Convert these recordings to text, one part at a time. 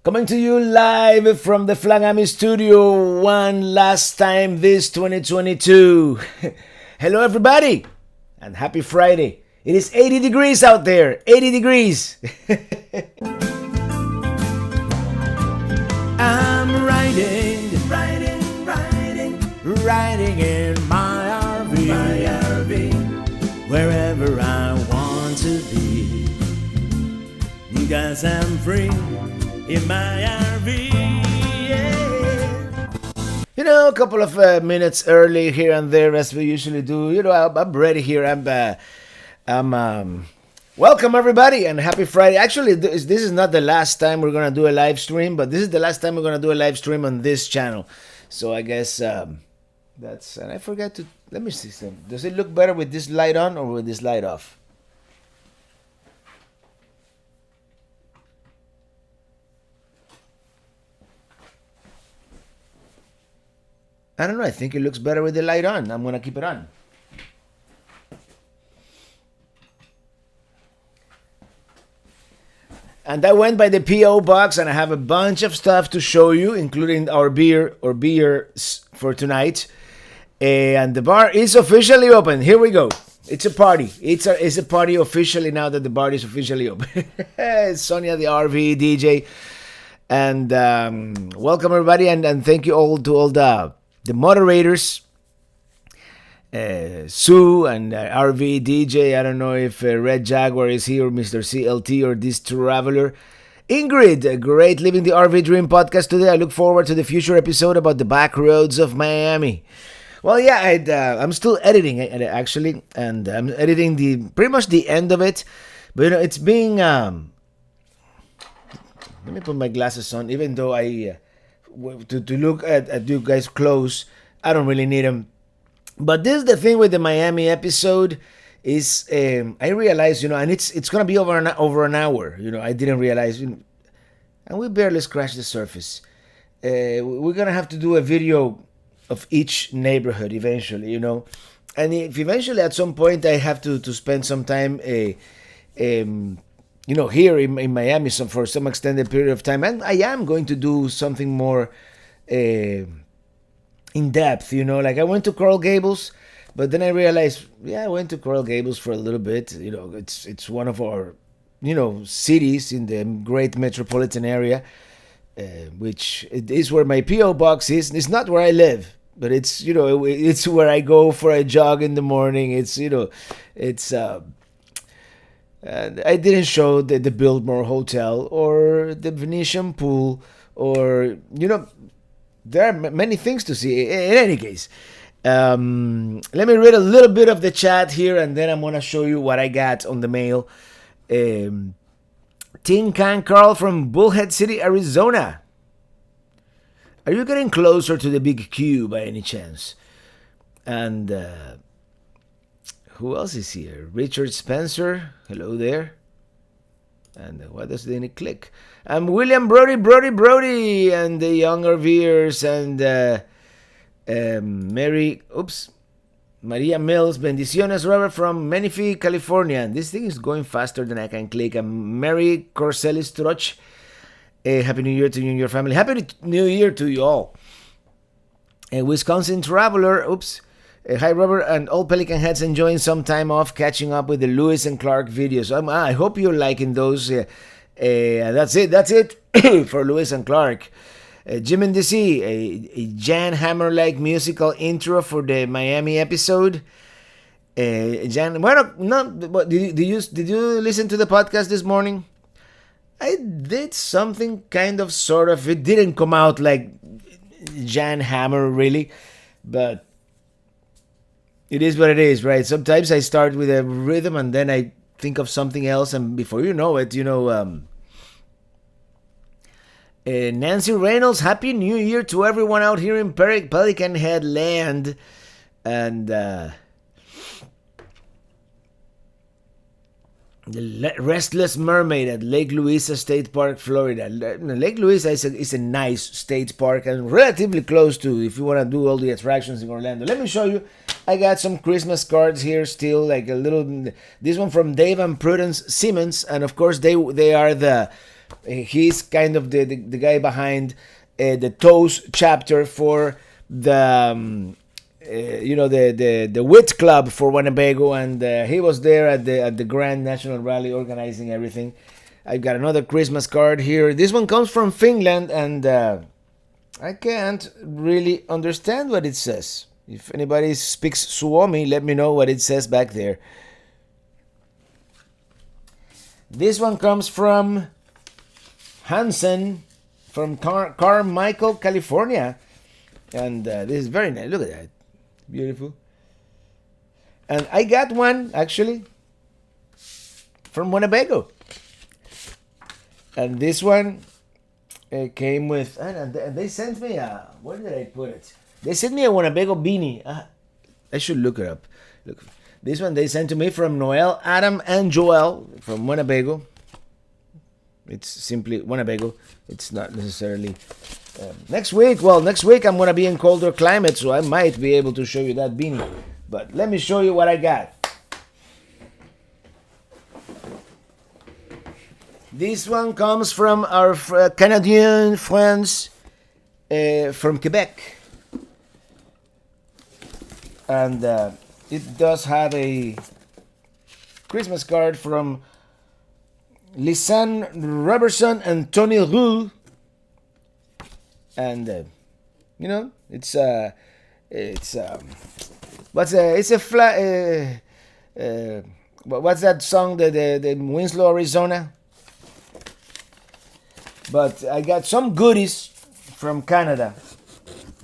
Coming to you live from the Flagami studio one last time this 2022. Hello everybody and happy Friday. It is 80 degrees out there, 80 degrees. I'm riding in my RV, wherever I want to be, because I'm free in my RV, yeah. A couple of minutes early here and there, as we usually do. I'm ready here. Welcome everybody and happy Friday. Actually, this is not the last time we're gonna do a live stream, but this is the last time we're gonna do a live stream on this channel. So I guess that's. And I forgot to. Let me see some. Does it look better with this light on or with this light off? I don't know. I think it looks better with the light on. I'm gonna keep it on. And I went by the P.O. box, and I have a bunch of stuff to show you, including our beers for tonight. And the bar is officially open. Here we go. It's a party. It's a party officially now that the bar is officially open. Sonia, the RV DJ, and welcome everybody, and thank you all to all the moderators. Sue and RV DJ. I don't know if Red Jaguar is here, or Mr. CLT, or this traveler. Ingrid, great Living the RV Dream podcast today. I look forward to the future episode about the back roads of Miami. Well, yeah, I'm still editing it actually, and I'm editing pretty much the end of it. But it's being. Let me put my glasses on, even though I to look at you guys close, I don't really need them. But this is the thing with the Miami episode is I realized, and it's gonna be over an hour. I didn't realize, and we barely scratched the surface. We're gonna have to do a video of each neighborhood eventually, and if eventually at some point I have to spend some time, here in Miami, for some extended period of time, and I am going to do something more. In depth, like I went to Coral Gables, but then I realized, I went to Coral Gables for a little bit. It's one of our, cities in the great metropolitan area, which it is where my P.O. box is. It's not where I live, but it's, it's where I go for a jog in the morning. It's, I didn't show the Biltmore Hotel or the Venetian Pool or, there are many things to see. In any case, let me read a little bit of the chat here, and then I'm going to show you what I got on the mail. Tin Can Carl from Bullhead City, Arizona. Are you getting closer to the big Q by any chance? And who else is here? Richard Spencer. Hello there. And what does then it click? I'm William Brody, and the younger viewers, and Maria Mills. Bendiciones, Robert from Menifee, California. And this thing is going faster than I can click. And Mary Corselis Troch. Happy New Year to you and your family. Happy New Year to you all. Wisconsin Traveler. Hi, Robert, and all Pelican heads enjoying some time off, catching up with the Lewis and Clark videos. I hope you're liking those. That's it for Lewis and Clark. Jim in DC, a Jan Hammer-like musical intro for the Miami episode. Jan, did you listen to the podcast this morning? I did something kind of, sort of. It didn't come out like Jan Hammer, really, but it is what it is, right? Sometimes I start with a rhythm and then I think of something else, and before you know it, Nancy Reynolds, Happy New Year to everyone out here in Pelican Head land, and The Restless Mermaid at Lake Louisa State Park, Florida. Lake Louisa is a nice state park and relatively close to, if you want to do all the attractions in Orlando. Let me show you. I got some Christmas cards here still, like a little. This one from Dave and Prudence Simmons, and of course they are the He's kind of the guy behind the Toes chapter for the the Wit Club for Winnebago, and he was there at the Grand National Rally organizing everything. I've got another Christmas card here. This one comes from Finland, and I can't really understand what it says. If anybody speaks Suomi, let me know what it says back there. This one comes from Hansen from Carmichael, California. And this is very nice. Look at that. Beautiful. And I got one, actually, from Winnebago. And this one came with... And they sent me a... Where did I put it? They sent me a Winnebago beanie. I should look it up. Look, this one they sent to me from Noel, Adam, and Joel from Winnebago. It's simply Winnebago. It's not necessarily... next week I'm going to be in colder climate, so I might be able to show you that beanie. But let me show you what I got. This one comes from our Canadian friends from Quebec. And it does have a Christmas card from Lisanne Robertson and Tony Roux. And it's what's that song, the Winslow, Arizona? But I got some goodies from Canada.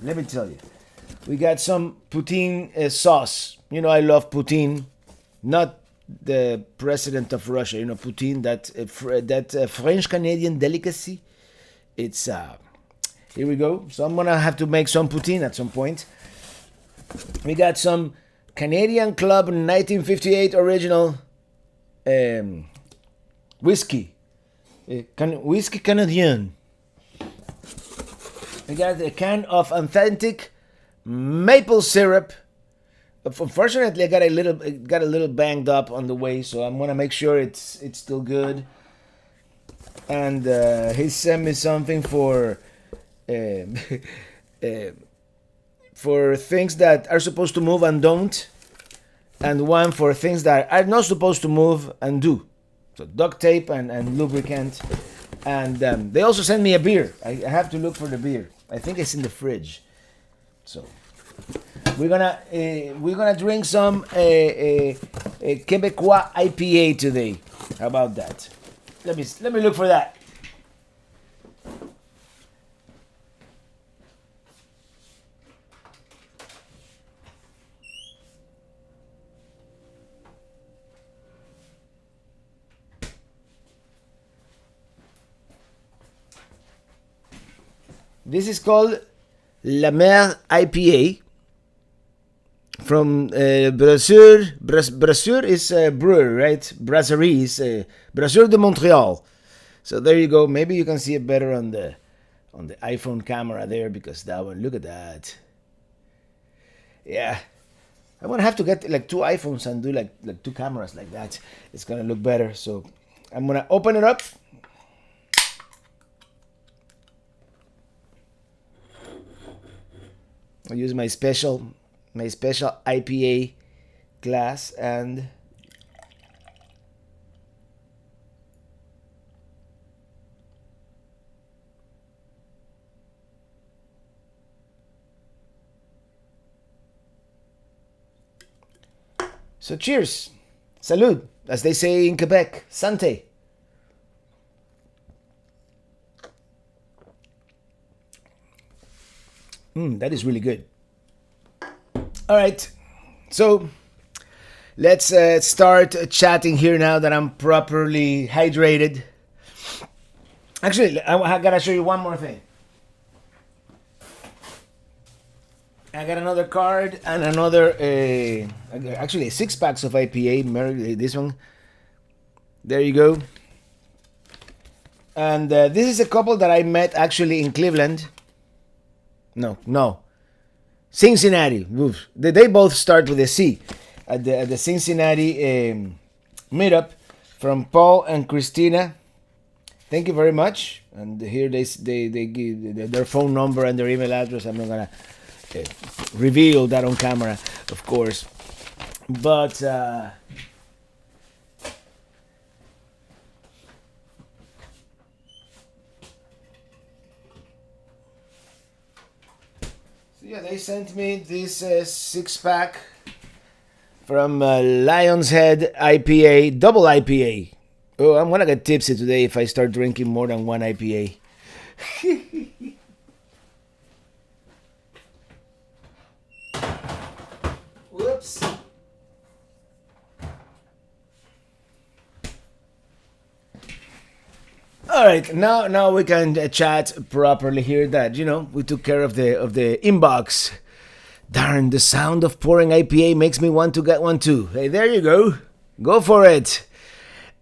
Let me tell you, we got some poutine sauce. I love poutine, not the president of Russia. Poutine, that French Canadian delicacy. It's here we go. So I'm gonna have to make some poutine at some point. We got some Canadian Club 1958 original whiskey. Whiskey Canadian. We got a can of authentic maple syrup. Unfortunately, I got a little banged up on the way, so I'm gonna make sure it's still good. And he sent me something for things that are supposed to move and don't, and one for things that are not supposed to move and do. So duct tape and lubricant. And they also sent me a beer. I have to look for the beer. I think it's in the fridge. So we're gonna drink some a Quebecois IPA today. How about that? Let me look for that. This is called La Mer IPA from Brasseur. Brasseur is brewer, right? Brasserie is Brasseur de Montreal. So there you go. Maybe you can see it better on the iPhone camera there, because that one, look at that. Yeah, I'm gonna have to get like two iPhones and do like two cameras like that. It's gonna look better. So I'm gonna open it up. I'll use my special IPA glass and so cheers, salud, as they say in Quebec, santé. That is really good. All right, so let's start chatting here now that I'm properly hydrated. Actually, I gotta show you one more thing. I got another card and another, actually 6 packs of IPA. This one. There you go. And this is a couple that I met actually in Cleveland. No. Cincinnati. Oof. They both start with a C. At the Cincinnati meetup from Paul and Christina Thank you very much. And here they give their phone number and their email address. I'm not gonna uh, reveal that on camera, of course. But so yeah, they sent me this six pack from Lion's Head IPA, double IPA. Oh, I'm gonna get tipsy today if I start drinking more than one IPA. Whoops. All right, now we can chat properly here. That we took care of the inbox. Darn, the sound of pouring IPA makes me want to get one too. Hey, there you go for it.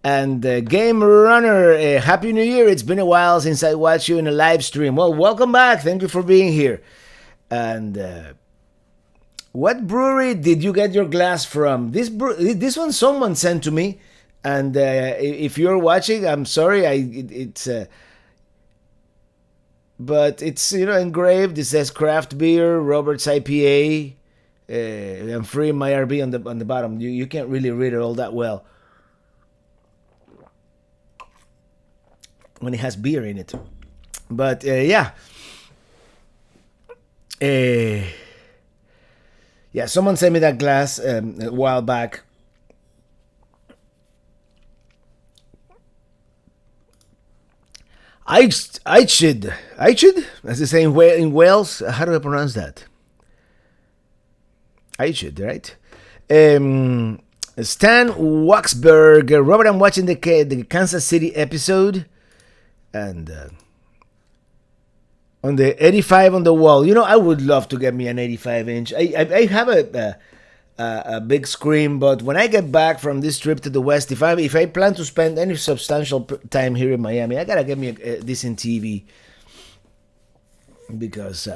And Game Runner, Happy New Year. It's been a while since I watched you in a live stream. Well, welcome back. Thank you for being here. And what brewery did you get your glass from? This one someone sent to me. And if you're watching, I'm sorry. But it's engraved. It says craft beer, Robert's IPA, and free my RB on the bottom. You can't really read it all that well when it has beer in it. But yeah. Yeah, someone sent me that glass a while back. Eichid. As they say in Wales. How do I pronounce that? Eichid, right? Stan Waxberg. Robert, I'm watching the Kansas City episode. And on the 85 on the wall. I would love to get me an 85-inch. I have a big screen, but when I get back from this trip to the West, if I plan to spend any substantial time here in Miami, I gotta get me a decent TV because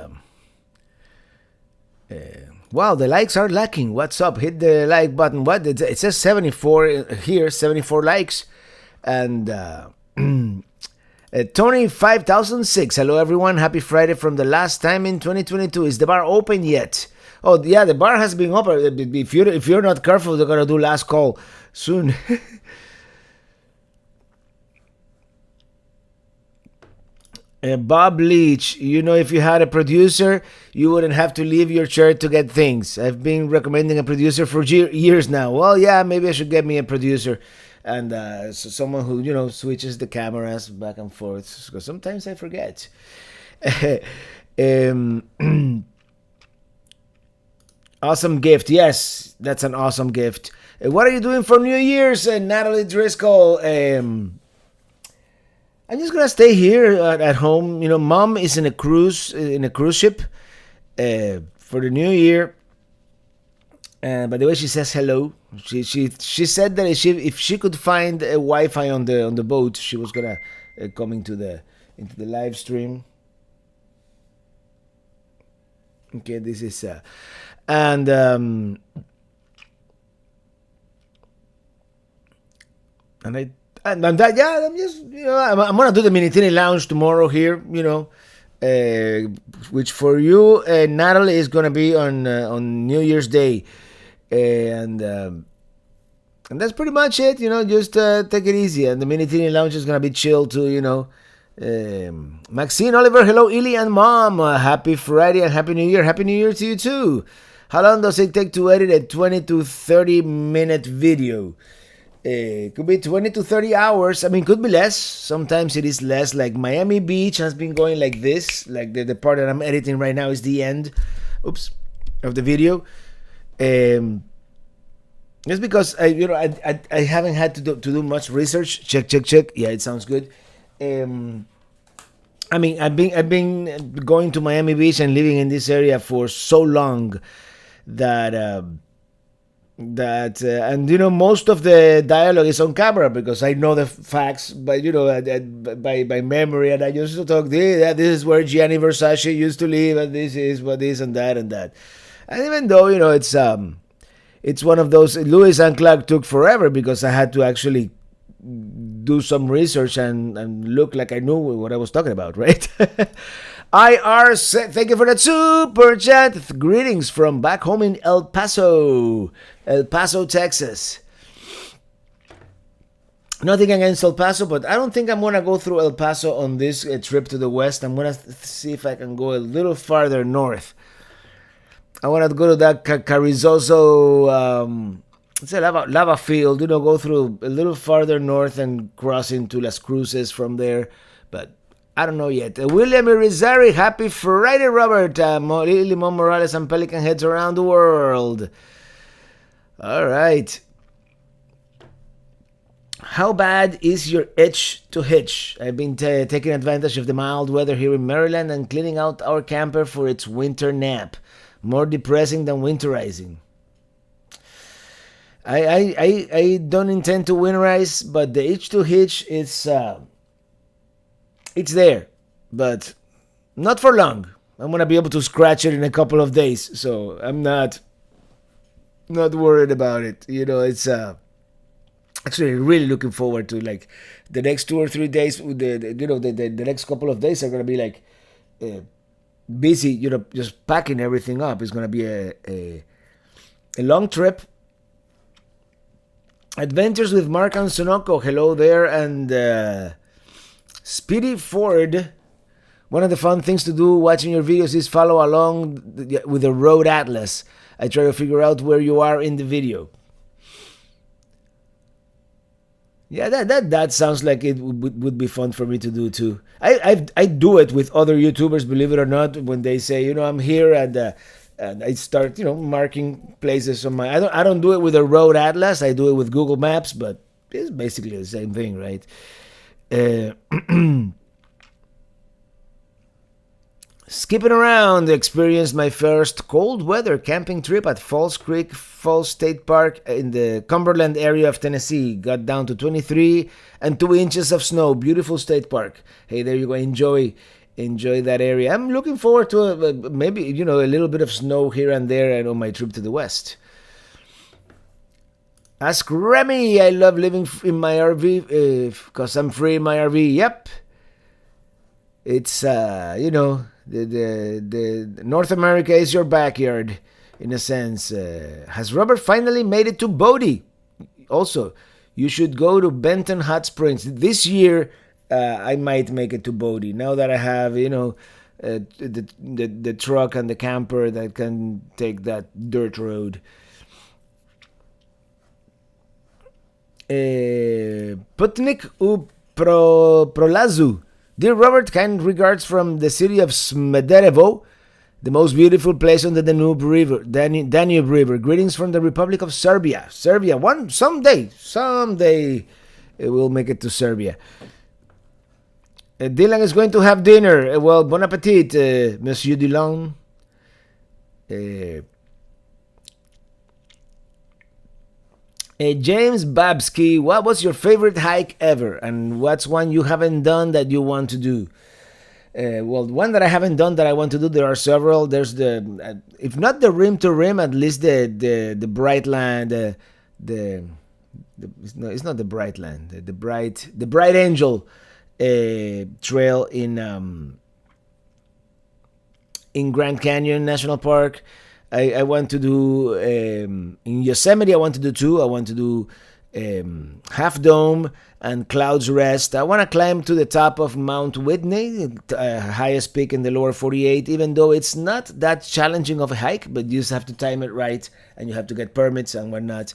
wow, the likes are lacking. What's up? Hit the like button. What it says 74 here, 74 likes, and Tony 5006. Hello everyone, happy Friday from the last time in 2022. Is the bar open yet? Oh yeah, the bar has been open. If you're not careful, they're gonna do last call soon. Bob Leach, if you had a producer, you wouldn't have to leave your chair to get things. I've been recommending a producer for years now. Well, yeah, maybe I should get me a producer and so someone who switches the cameras back and forth. Because sometimes I forget. Awesome gift. Yes, that's an awesome gift. What are you doing for New Year's, Natalie Driscoll? I'm just gonna stay here at home. Mom is in a cruise ship for the New Year. By the way, she says hello. She said that if she could find a Wi-Fi on the boat, she was gonna come into the live stream. Okay, this is and I'm just I'm gonna do the Minitini Lounge tomorrow here, which for you, Natalie, is gonna be on New Year's Day, and that's pretty much it. Just take it easy, and the Minitini Lounge is gonna be chill too. Maxine Oliver, hello Ili and Mom, happy Friday and happy New Year. Happy New Year to you too. How long does it take to edit a 20 to 30 minute video? Could be 20 to 30 hours. I mean, could be less. Sometimes it is less. Like Miami Beach has been going like this. Like the part that I'm editing right now is the end. Oops, of the video. Just because I haven't had to do much research. Check. Yeah, it sounds good. I mean, I've been going to Miami Beach and living in this area for so long that most of the dialogue is on camera because I know the facts, but by memory, and I used to talk. This is where Gianni Versace used to live, and this is what this and that and that. And even though it's one of those, Lewis and Clark took forever because I had to actually do some research and look like I knew what I was talking about, right? IR said, thank you for that super chat. Greetings from back home in El Paso, Texas. Nothing against El Paso, but I don't think I'm gonna go through El Paso on this trip to the west. I'm gonna see if I can go a little farther north. I want to go to that Carrizoso, it's a lava field, go through a little farther north and cross into Las Cruces from there. But I don't know yet. William Irizarry, happy Friday, Robert. Limon Morales and Pelican Heads around the world. All right. How bad is your itch to hitch? I've been taking advantage of the mild weather here in Maryland and cleaning out our camper for its winter nap. More depressing than winterizing. I don't intend to winterize, but the itch to hitch is it's there, but not for long. I'm gonna be able to scratch it in a couple of days, so I'm not worried about it. It's actually really looking forward to like the next 2 or 3 days. The next couple of days are gonna be like busy. Just packing everything up. It's gonna be a long trip. Adventures with Mark and Sonoko. Hello there, and Speedy Ford. One of the fun things to do watching your videos is follow along with the road atlas. I try to figure out where you are in the video. Yeah, that sounds like it would be fun for me to do too. I do it with other YouTubers, believe it or not, when they say, I'm here, and I start, marking places on my. I don't do it with a road atlas. I do it with Google Maps, but it's basically the same thing, right? Skipping around, experienced my first cold weather camping trip at Falls Creek Falls State Park in the Cumberland area of Tennessee. Got down to 23 and 2 inches of snow. Beautiful state park. Hey, there you go. Enjoy that area. I'm looking forward to maybe a little bit of snow here and there on my trip to the west. Ask Remy. I love living in my RV because I'm free in my RV. Yep. It's the North America is your backyard in a sense. Has Robert finally made it to Bodie? Also, you should go to Benton Hot Springs this year. I might make it to Bodie now that I have the truck and the camper that can take that dirt road. Putnik u Prolazu. Dear Robert, kind regards from the city of Smederevo, the most beautiful place on the Danube River. Greetings from the Republic of Serbia. Someday we'll make it to Serbia. Dylan is going to have dinner. Well, bon appetit, Monsieur Dylan. James Babsky, what was your favorite hike ever? And what's one you haven't done that you want to do? Well, one that I haven't done that I want to do, there are several. There's the, if not the rim to rim, at least the bright land, it's not the bright land, the bright angel trail in Grand Canyon National Park. I want to do in Yosemite. I want to do 2. I want to do Half Dome and Clouds Rest. I want to climb to the top of Mount Whitney, highest peak in the lower 48, even though it's not that challenging of a hike, but you just have to time it right and you have to get permits and whatnot.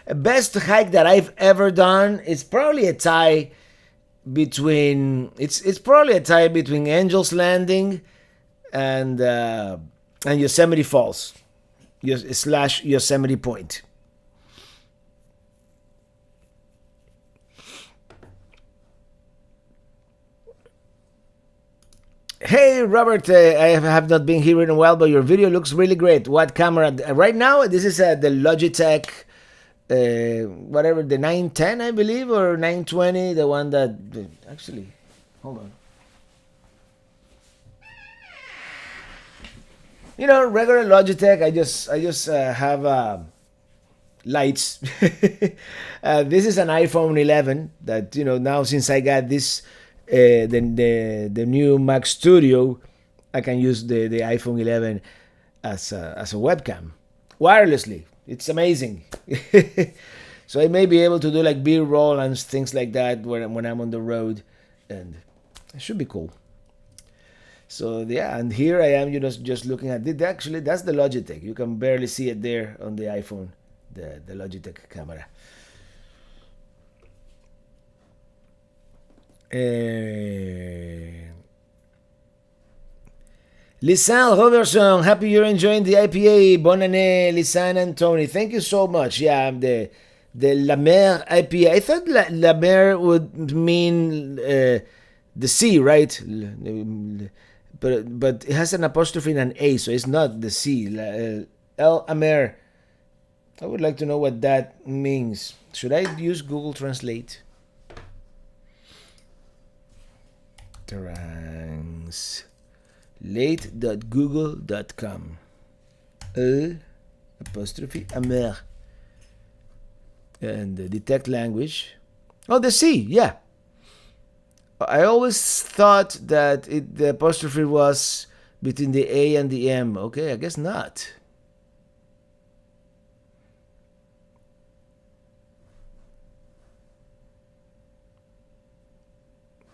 Best hike that I've ever done is probably a tie between Angel's Landing and Yosemite Falls / Yosemite Point. Hey Robert, I have not been here in a while, but your video looks really great. What camera? Right now, this is the Logitech, whatever, the 910, I believe, or 920, the one that actually, hold on. Regular Logitech. I just have lights. This is an iPhone 11 that, now since I got this, the new Mac Studio, I can use the iPhone 11 as a webcam wirelessly. It's amazing. So I may be able to do like B-roll and things like that when I'm on the road, and it should be cool. So yeah, and here I am, just looking at it. Actually, that's the Logitech. You can barely see it there on the iPhone, the Logitech camera. Lisanne Robertson, happy you're enjoying the IPA. Bonne année, Lisanne and Tony. Thank you so much. Yeah, I'm the La Mer IPA. I thought La Mer would mean the sea, right? But it has an apostrophe and an A, so it's not the sea. El Amer. I would like to know what that means. Should I use Google Translate? Translate.google.com. El apostrophe Amer. And detect language. Oh, the sea, yeah. I always thought that the apostrophe was between the A and the M. Okay, I guess not.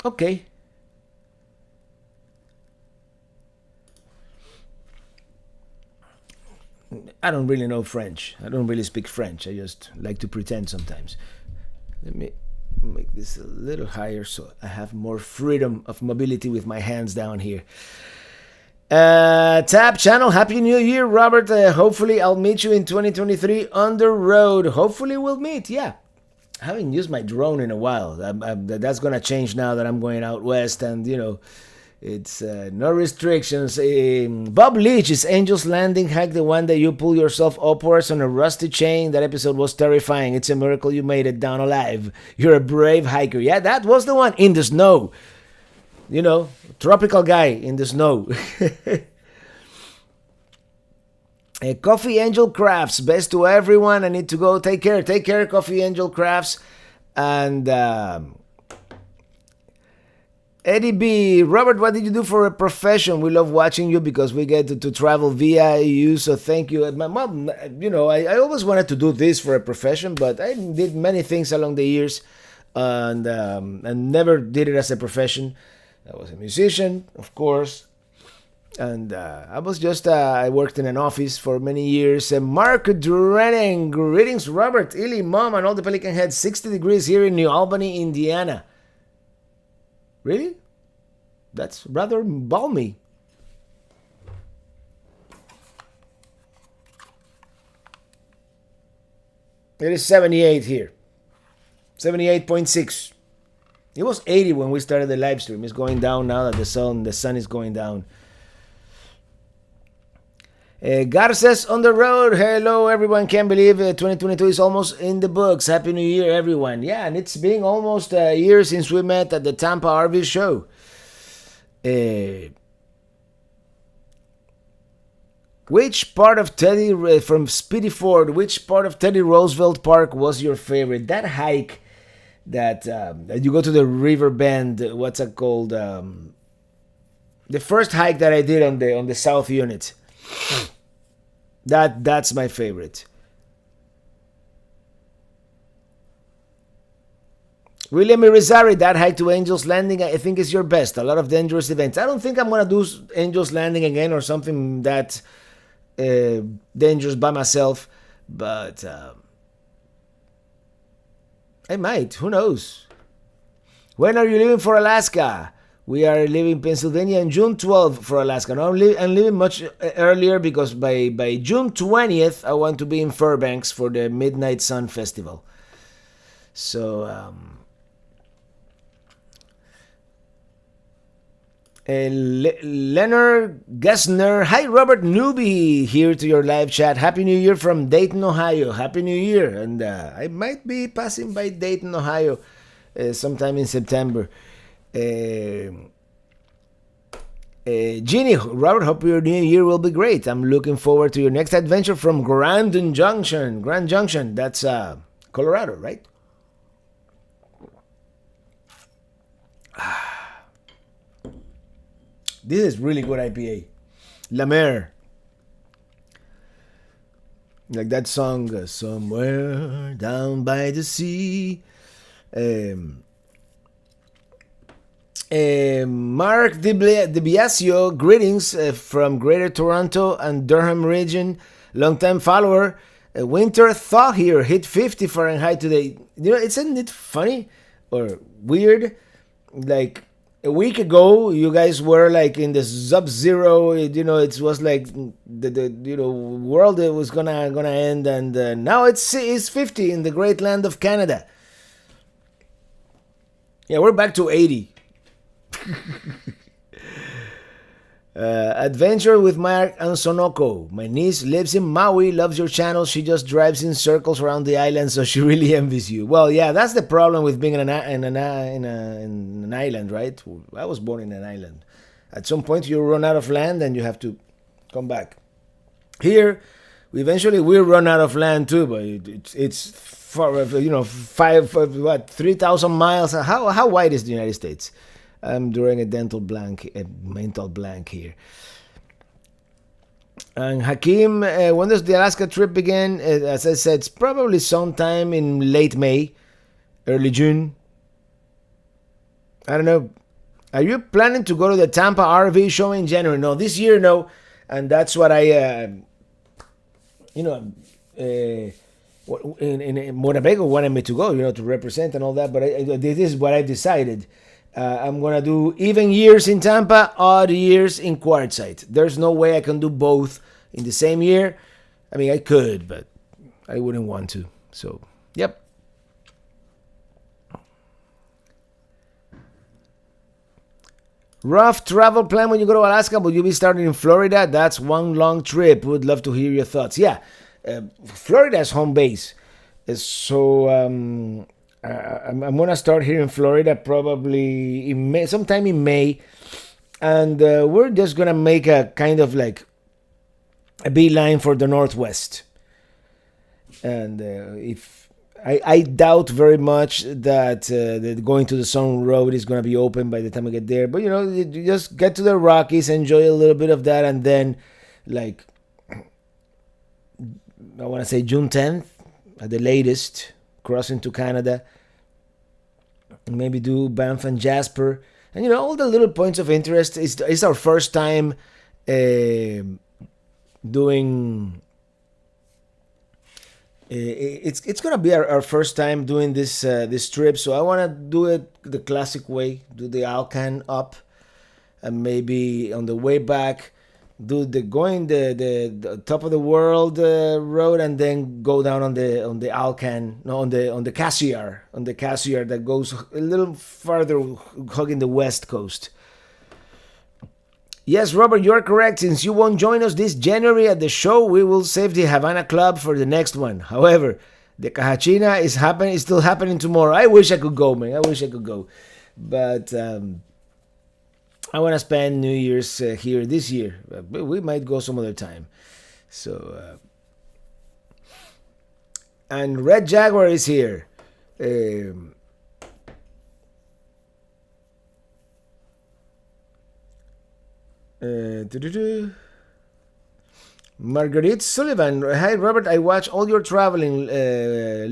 Okay. I don't really know French. I don't really speak French. I just like to pretend sometimes. Let me make this a little higher so I have more freedom of mobility with my hands down here. Tab channel, happy new year, Robert. Hopefully I'll meet you in 2023 on the road. Hopefully we'll meet. Yeah, I haven't used my drone in a while. That's gonna change now that I'm going out west, and it's no restrictions. Bob Leach, is Angel's Landing hack the one that you pull yourself upwards on a rusty chain? That episode was terrifying. It's a miracle you made it down alive. You're a brave hiker. Yeah, that was the one. In the snow. Tropical guy in the snow. Coffee Angel Crafts. Best to everyone. I need to go. Take care. Take care, Coffee Angel Crafts. And Eddie B. Robert, what did you do for a profession? We love watching you because we get to travel via you, so thank you. My mom, I always wanted to do this for a profession, but I did many things along the years, and never did it as a profession. I was a musician, of course, and I worked in an office for many years. Mark Drenning, greetings, Robert, Illy, Mom, and all the Pelican Heads. 60 degrees here in New Albany, Indiana. Really? That's rather balmy. It is 78 here. 78.6. It was 80 when we started the live stream. It's going down now that the sun is going down. Garces on the road. Hello, everyone. Can't believe 2022 is almost in the books. Happy New Year, everyone. Yeah, and it's been almost a year since we met at the Tampa RV show. Which part of from Speedy Ford, which part of Teddy Roosevelt Park was your favorite? That hike that you go to the river bend, what's it called? The first hike that I did on the South Unit. That's my favorite. William Irizarry, that hike to Angel's Landing, I think is your best. A lot of dangerous events. I don't think I'm gonna do Angel's Landing again or something that dangerous by myself, but I might. Who knows? When are you leaving for Alaska? We are leaving Pennsylvania on June 12th for Alaska. Now I'm leaving much earlier because by June 20th, I want to be in Fairbanks for the Midnight Sun Festival. So, Leonard Gessner. Hi, Robert Newby, here to your live chat. Happy New Year from Dayton, Ohio. Happy New Year. And I might be passing by Dayton, Ohio sometime in September. Jeannie, Robert, hope your new year will be great. I'm looking forward to your next adventure from Grand Junction. Grand Junction, that's Colorado, right? This is really good IPA. La Mer. Like that song, Somewhere Down by the Sea. Um, Mark DiBiasio, greetings from Greater Toronto and Durham region. Longtime follower. Winter thaw here, hit 50 Fahrenheit today. You know, isn't it funny or weird? Like a week ago, you guys were like in the sub-zero. You know, it was like the world was gonna end, and now it's 50 in the great land of Canada. Yeah, we're back to 80. Adventure with Mark and Sonoko. My niece lives in Maui, loves your channel. She just drives in circles around the island, so she really envies you. Well, yeah, that's the problem with being in an island, right? I was born in an island. At some point, you run out of land and you have to come back. Here, we run out of land too, but it's far, 3,000 miles. How wide is the United States? I'm drawing a mental blank here. And Hakeem, when does the Alaska trip begin? As I said, it's probably sometime in late May, early June. I don't know. Are you planning to go to the Tampa RV show in January? No, this year, no. And that's what in Winnebago wanted me to go, to represent and all that. But this is what I decided. I'm going to do even years in Tampa, odd years in Quartzsite. There's no way I can do both in the same year. I mean, I could, but I wouldn't want to. So, yep. Rough travel plan when you go to Alaska. Will you be starting in Florida? That's one long trip. Would love to hear your thoughts. Yeah, Florida's home base. So, I'm gonna start here in Florida probably in May, sometime in May, and we're just gonna make a kind of like a beeline for the Northwest. And if I doubt very much that going to the Sun Road is gonna be open by the time I get there, but you just get to the Rockies, enjoy a little bit of that, and then like I want to say June 10th at the latest. Cross into Canada, maybe do Banff and Jasper, and all the little points of interest. It's our first time doing. It's gonna be our first time doing this trip, so I want to do it the classic way. Do the Alcan up, and maybe on the way back do the top of the world road, and then go down on the Alcan, no, on the Cassiar, that goes a little farther, hugging the west coast. Yes, Robert, you are correct. Since you won't join us this January at the show, we will save the Havana Club for the next one. However, the Cajachina is still happening tomorrow. I wish I could go, man. I wish I could go, but I want to spend New Year's here this year. We might go some other time. So, and Red Jaguar is here. Marguerite Sullivan. Hi, Robert. I watch all your traveling.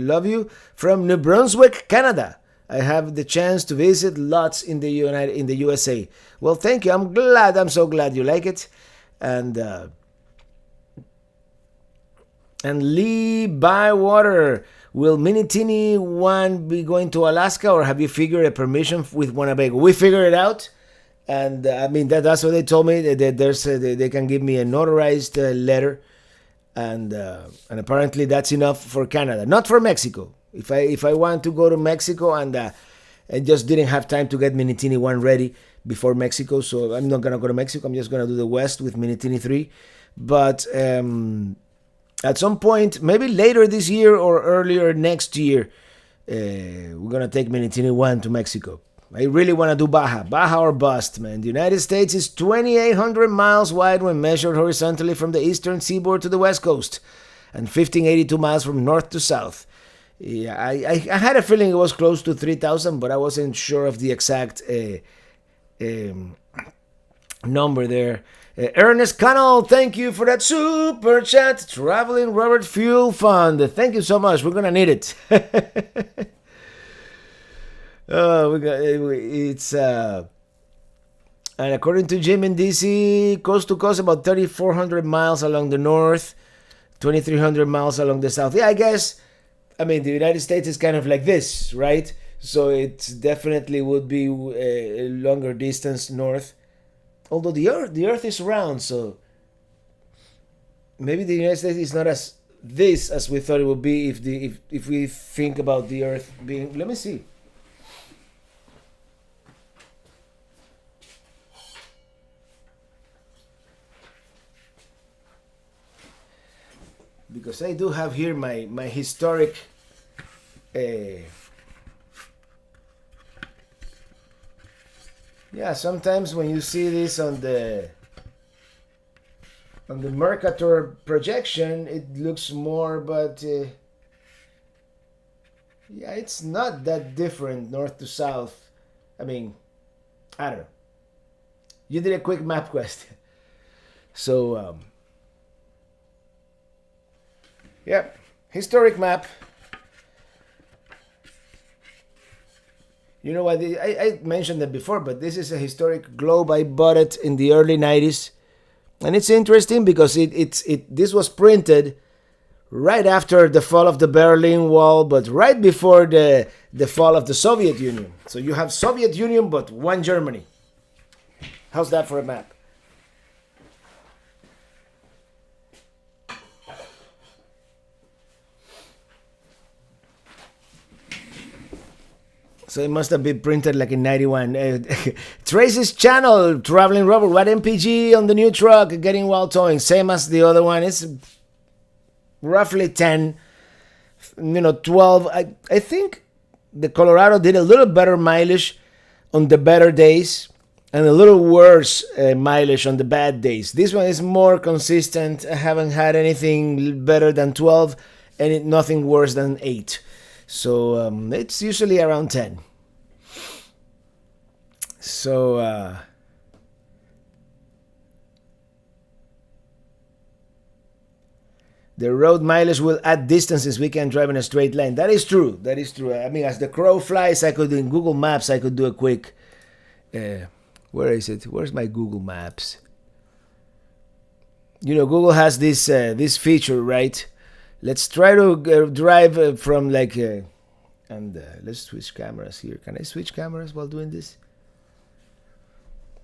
Love you from New Brunswick, Canada. I have the chance to visit lots in the USA. Well, thank you. I'm so glad you like it. And Lee Bywater, will Minitini I be going to Alaska, or have you figured a permission with Winnebago? We figured it out, and I mean that's what they told me. That they can give me a notarized letter, and apparently that's enough for Canada, not for Mexico. If I want to go to Mexico, and I just didn't have time to get Minitini I ready before Mexico, so I'm not gonna go to Mexico. I'm just gonna do the West with Minitini III. But at some point, maybe later this year or earlier next year, we're gonna take Minitini I to Mexico. I really want to do Baja. Baja or bust, man. The United States is 2,800 miles wide when measured horizontally from the eastern seaboard to the west coast, and 1,582 miles from north to south. Yeah, I had a feeling it was close to 3,000, but I wasn't sure of the exact um, number there. Ernest Connell, thank you for that super chat. Traveling Robert Fuel Fund. Thank you so much. We're going to need it. It's and according to Jim in DC, coast to coast about 3,400 miles along the north, 2,300 miles along the south. Yeah, I guess. I mean, the United States is kind of like this, right? So it definitely would be a longer distance north. Although the Earth is round, so maybe the United States is not as this as we thought it would be if we think about the Earth being. Let me see. Because I do have here my historic yeah, sometimes when you see this on the Mercator projection it looks more, but yeah, it's not that different north to south. I mean, I don't know. You did a quick map quest. So yep, historic map. You know what? I mentioned that before, but this is a historic globe. I bought it in the early 90s. And it's interesting because this was printed right after the fall of the Berlin Wall, but right before the fall of the Soviet Union. So you have Soviet Union, but one Germany. How's that for a map? So it must have been printed like in 91. Tracy's channel, Traveling Robert. What MPG on the new truck? Getting while towing. Same as the other one. It's roughly 10, 12. I think the Colorado did a little better mileage on the better days and a little worse mileage on the bad days. This one is more consistent. I haven't had anything better than 12 and nothing worse than 8. So it's usually around 10. So the road mileage will add distances we can drive in a straight line. That is true. That is true. I mean, as the crow flies, I could in Google Maps. I could do a quick. Where is it? Where's my Google Maps? Google has this feature, right? Let's try to drive from like, and let's switch cameras here. Can I switch cameras while doing this?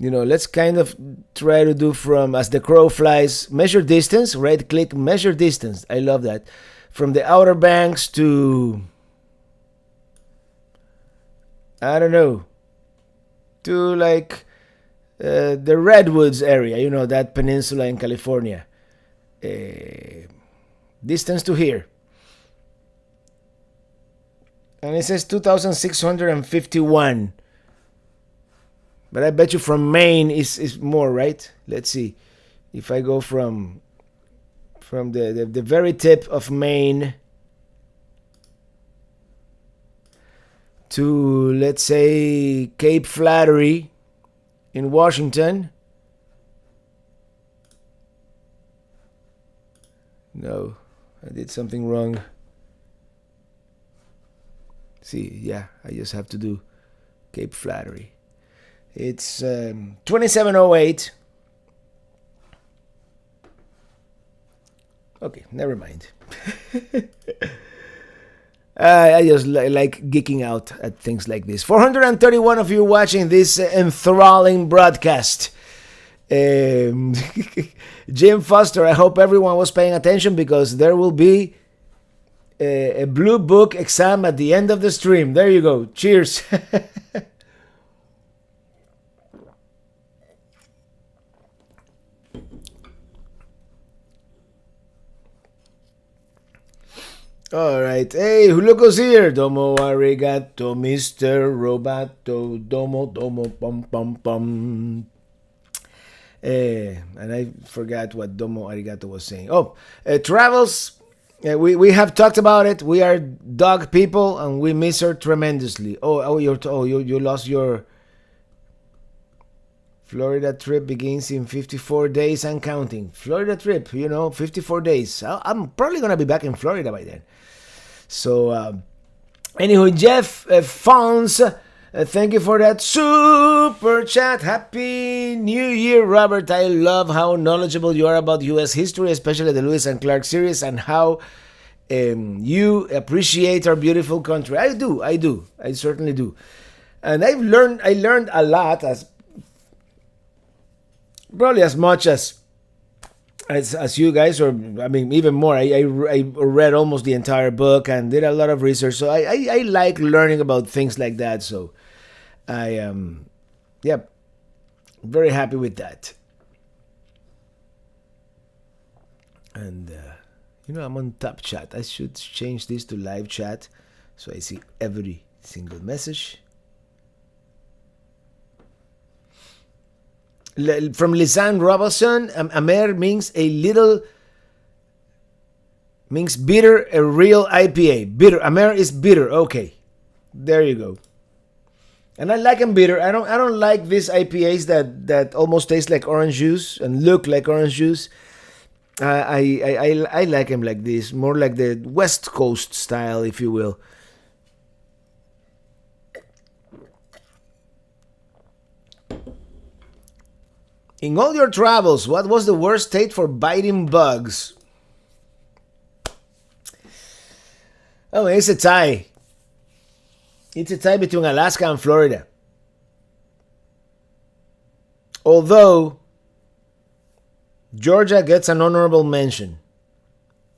Let's kind of try to do from as the crow flies, measure distance, right click, measure distance. I love that. From the Outer Banks to, I don't know, to like the Redwoods area, that peninsula in California. Distance to here. And it says 2,651. But I bet you from Maine is more, right? Let's see. If I go from the very tip of Maine to, let's say, Cape Flattery in Washington. No, I did something wrong. See, yeah, I just have to do Cape Flattery. It's 2708. Okay, never mind. I just like geeking out at things like this. 431 of you watching this enthralling broadcast. Jim Foster, I hope everyone was paying attention because there will be a blue book exam at the end of the stream. There you go. Cheers. All right. Hey, look who's here. Domo arigato, Mr. Roboto. Domo, domo, pum, pum, pum. And I forgot what Domo arigato was saying. Oh, travels. We have talked about it. We are dog people, and we miss her tremendously. You lost your Florida trip begins in 54 days and counting. Florida trip, 54 days. I'm probably gonna be back in Florida by then. So, anywho, Jeff Fons, thank you for that super chat. Happy New Year, Robert. I love how knowledgeable you are about U.S. history, especially the Lewis and Clark series, and how you appreciate our beautiful country. I do. I certainly do. And I learned a lot, as probably as much as you guys, or I mean even more. I read almost the entire book and did a lot of research, so I like learning about things like that. So I am, yeah, very happy with that. And I'm on top chat. I should change this to live chat so I see every single message. From Lisanne Robertson, Amer means means bitter, a real IPA. Bitter. Amer is bitter. Okay, there you go. And I like them bitter. I don't like these IPAs that almost taste like orange juice and look like orange juice. I like them like this, more like the West Coast style, if you will. In all your travels, what was the worst state for biting bugs? Oh, it's a tie. It's a tie between Alaska and Florida. Although Georgia gets an honorable mention.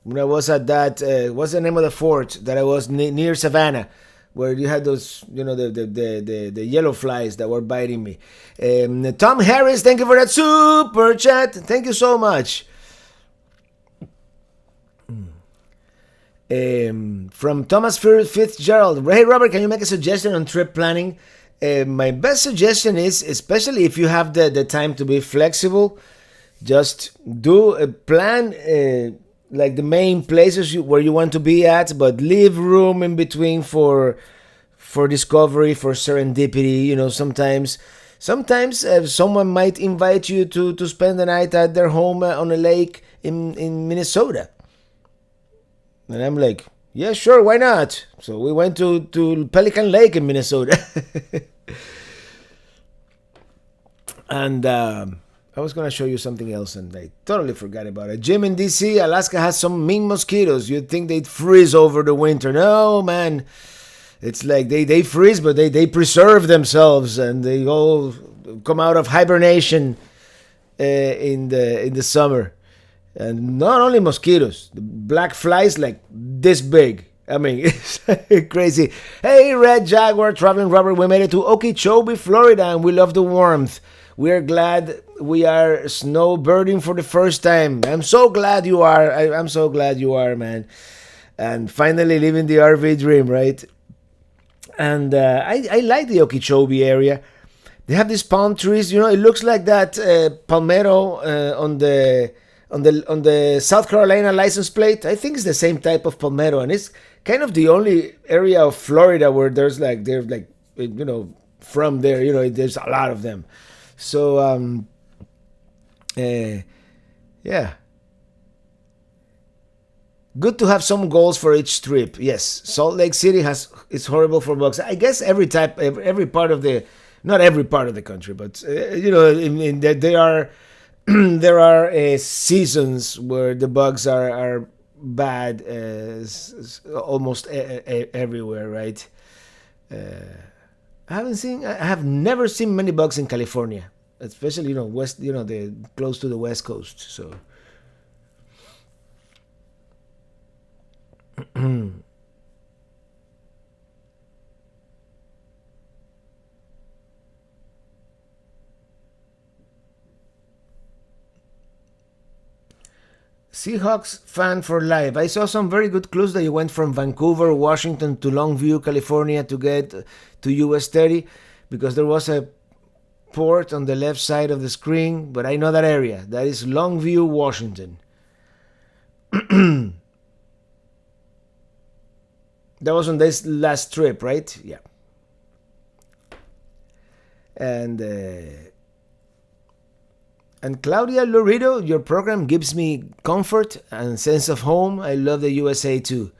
When I was at that, what's the name of the fort that I was near Savannah, where you had those, the yellow flies that were biting me. Tom Harris, thank you for that super chat. Thank you so much. From Thomas Fitzgerald. Hey, Robert, can you make a suggestion on trip planning? My best suggestion is, especially if you have the time to be flexible, just do a plan, like the main places where you want to be at, but leave room in between for discovery, for serendipity. Sometimes someone might invite you to spend the night at their home on a lake in Minnesota. And I'm like, yeah, sure, why not? So we went to Pelican Lake in Minnesota. And I was going to show you something else, and I totally forgot about it. Jim in D.C., Alaska has some mean mosquitoes. You'd think they'd freeze over the winter. No, man. It's like they freeze, but they preserve themselves, and they all come out of hibernation in the summer. And not only mosquitoes, the black flies like this big. I mean, it's crazy. Hey, Red Jaguar, Traveling Robert, we made it to Okeechobee, Florida, and we love the warmth. We're glad we are snowbirding for the first time. I'm so glad you are. I'm so glad you are, man. And finally living the RV dream, right? And I like the Okeechobee area. They have these palm trees. It looks like that palmetto on the South Carolina license plate. I think it's the same type of palmetto, and it's kind of the only area of Florida where they're from there. There's a lot of them. So yeah. Good to have some goals for each trip. Yes, Salt Lake City is horrible for bugs. I guess every part of the, not every part of the country, but there are there are seasons where the bugs are bad, almost everywhere, right? I have never seen many bugs in California, especially west, the close to the West Coast. So. Seahawks fan for life. I saw some very good clues that you went from Vancouver, Washington to Longview, California to get to US 30 because there was a port on the left side of the screen, but I know that area. That is Longview, Washington. That was on this last trip, right? Yeah. And Claudia Lorido, your program gives me comfort and sense of home. I love the USA too.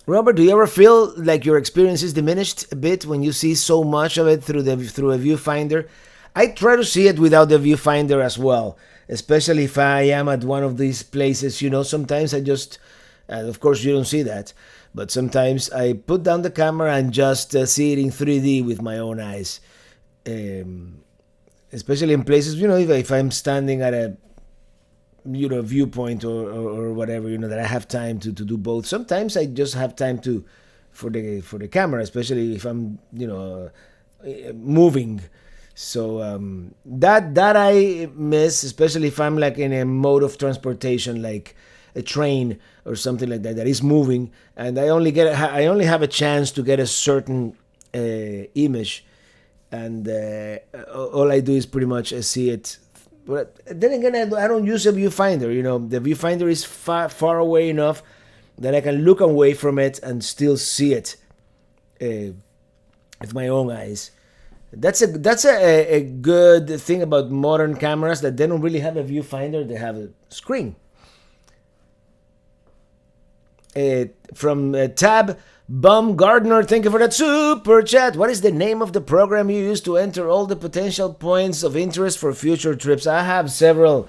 Robert, do you ever feel like your experience is diminished a bit when you see so much of it through a viewfinder? I try to see it without the viewfinder as well, especially if I am at one of these places. Sometimes I just, of course you don't see that, but sometimes I put down the camera and just see it in 3D with my own eyes. Especially in places, if I'm standing at a viewpoint or whatever, that I have time to do both. Sometimes I just have time for the camera, especially if I'm moving. So that I miss, especially if I'm like in a mode of transportation, like a train or something like that is moving, and I only have a chance to get a certain image, and all I do is pretty much see it. But then again, I don't use a viewfinder. The viewfinder is far away enough that I can look away from it and still see it with my own eyes. That's a good thing about modern cameras, that they don't really have a viewfinder; they have a screen. From Tab Baumgardner, thank you for that super chat. What is the name of the program you use to enter all the potential points of interest for future trips? I have several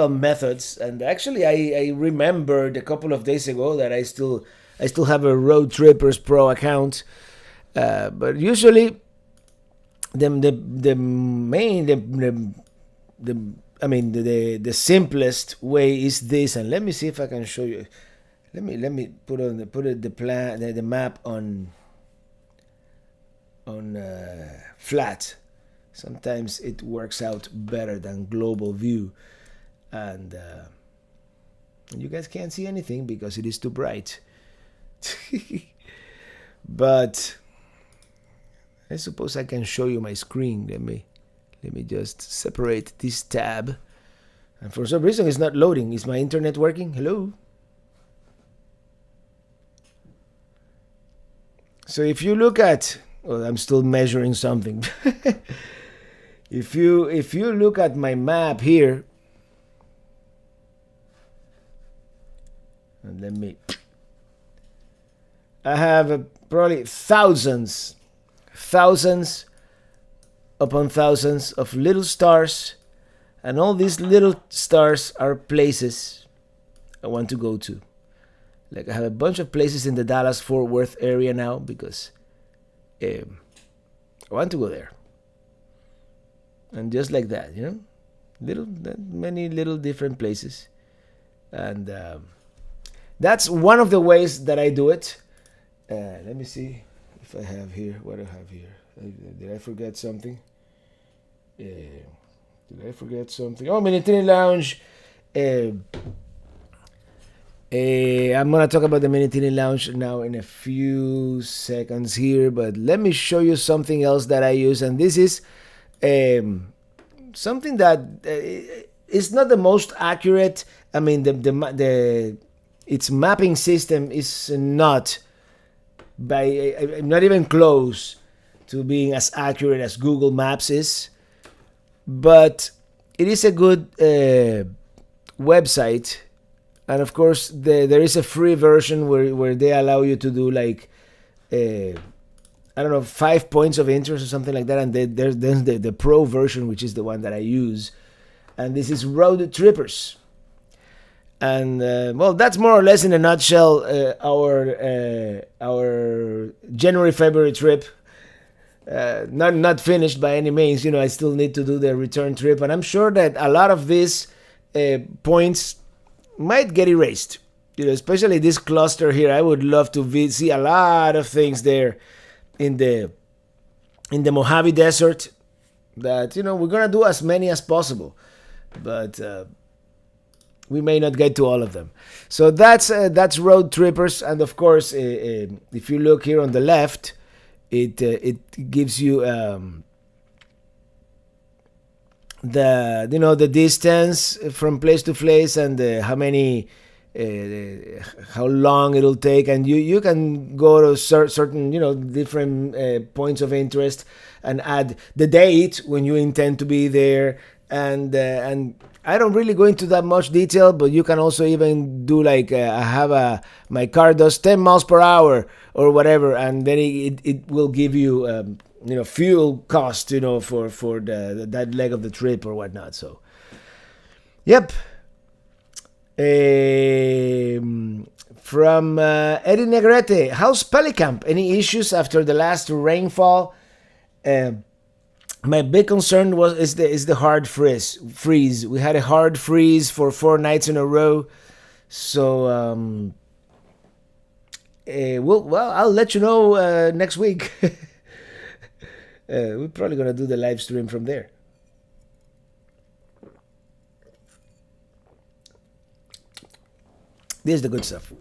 methods, and actually I remembered a couple of days ago that I still have a Road Trippers Pro account, but usually the simplest way is this, and let me see if I can show you. Let me put the map on flat. Sometimes it works out better than global view, and you guys can't see anything because it is too bright. But I suppose I can show you my screen. Let me just separate this tab. And for some reason it's not loading. Is my internet working? Hello? So if you look at, I'm still measuring something. If you look at my map here, and I have probably thousands upon thousands of little stars, and all these little stars are places I want to go to. Like, I have a bunch of places in the Dallas-Fort Worth area now because I want to go there. And just like that, many little different places. And that's one of the ways that I do it. Let me see if I have here. What do I have here? Did I forget something? Did I forget something? Oh, Minitini Lounge. I'm going to talk about the Minitini Lounge now in a few seconds here, but let me show you something else that I use, and this is something that is not the most accurate. I mean, its mapping system is not even close to being as accurate as Google Maps is, but it is a good website. And of course, there is a free version where they allow you to do like, 5 points of interest or something like that. And there's the pro version, which is the one that I use. And this is Road Trippers. And that's more or less in a nutshell our January-February trip. Not finished by any means. I still need to do the return trip. And I'm sure that a lot of these points might get erased, especially this cluster here. I would love to see a lot of things there in the in the Mojave Desert. That we're gonna do as many as possible, but we may not get to all of them. So that's road trippers, and of course, if you look here on the left, it gives you the distance from place to place, and how long it'll take, and you can go to certain different points of interest and add the date when you intend to be there, and I don't really go into that much detail, but you can also even do like I have my car does 10 miles per hour or whatever, and then it will give you fuel cost for that leg of the trip or whatnot. So yep. From Eddie Negrete, how's Pelicamp? Any issues after the last rainfall? My big concern is the hard freeze. We had a hard freeze for 4 nights in a row, so I'll let you know next week. We're probably gonna do the live stream from there. This is the good stuff.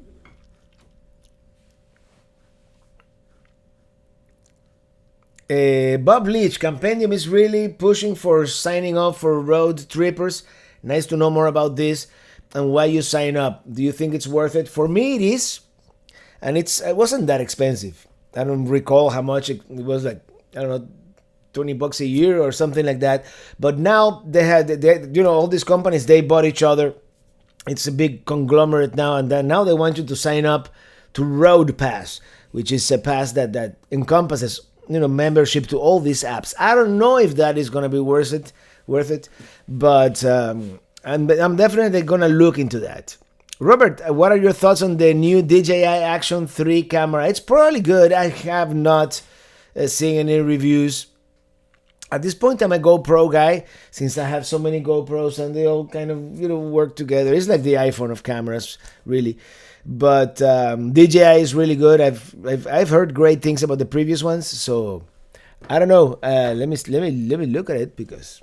Bob Leach, Compendium is really pushing for signing up for road trippers. Nice to know more about this and why you sign up. Do you think it's worth it? For me, it is, and it wasn't that expensive. I don't recall how much it was. Like, I don't know, $20 a year or something like that. But now all these companies, they bought each other. It's a big conglomerate now, and now they want you to sign up to Road Pass, which is a pass that encompasses membership to all these apps. I don't know if that is going to be worth it, but I'm definitely going to look into that. Robert, what are your thoughts on the new DJI Action 3 camera? It's probably good. I have not seen any reviews. At this point, I'm a GoPro guy, since I have so many GoPros and they all kind of work together. It's like the iPhone of cameras, really. But DJI is really good. I've heard great things about the previous ones, so I don't know. Let me look at it, because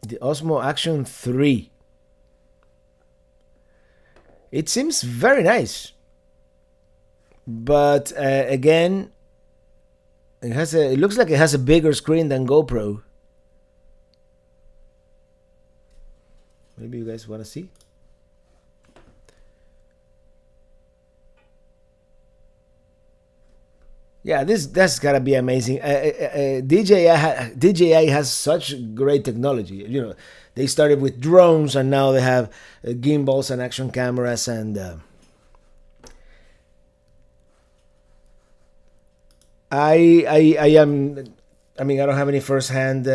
the Osmo Action 3. It seems very nice, but again, it looks like it has a bigger screen than GoPro. Maybe you guys want to see. Yeah, that's gotta be amazing. DJI has such great technology. They started with drones, and now they have gimbals and action cameras, and I don't have any first-hand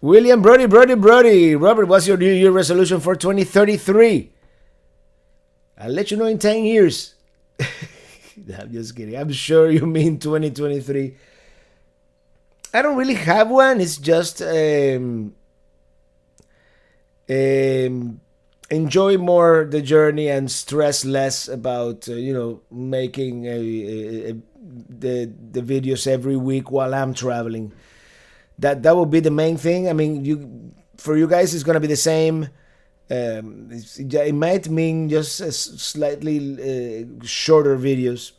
William Brody. Robert, what's your New Year resolution for 2033? I'll let you know in 10 years. I'm just kidding. I'm sure you mean 2023. I don't really have one. It's just enjoy more the journey and stress less about making the videos every week while I'm traveling. That will be the main thing. I mean, for you guys, it's gonna be the same. It might mean just slightly shorter videos,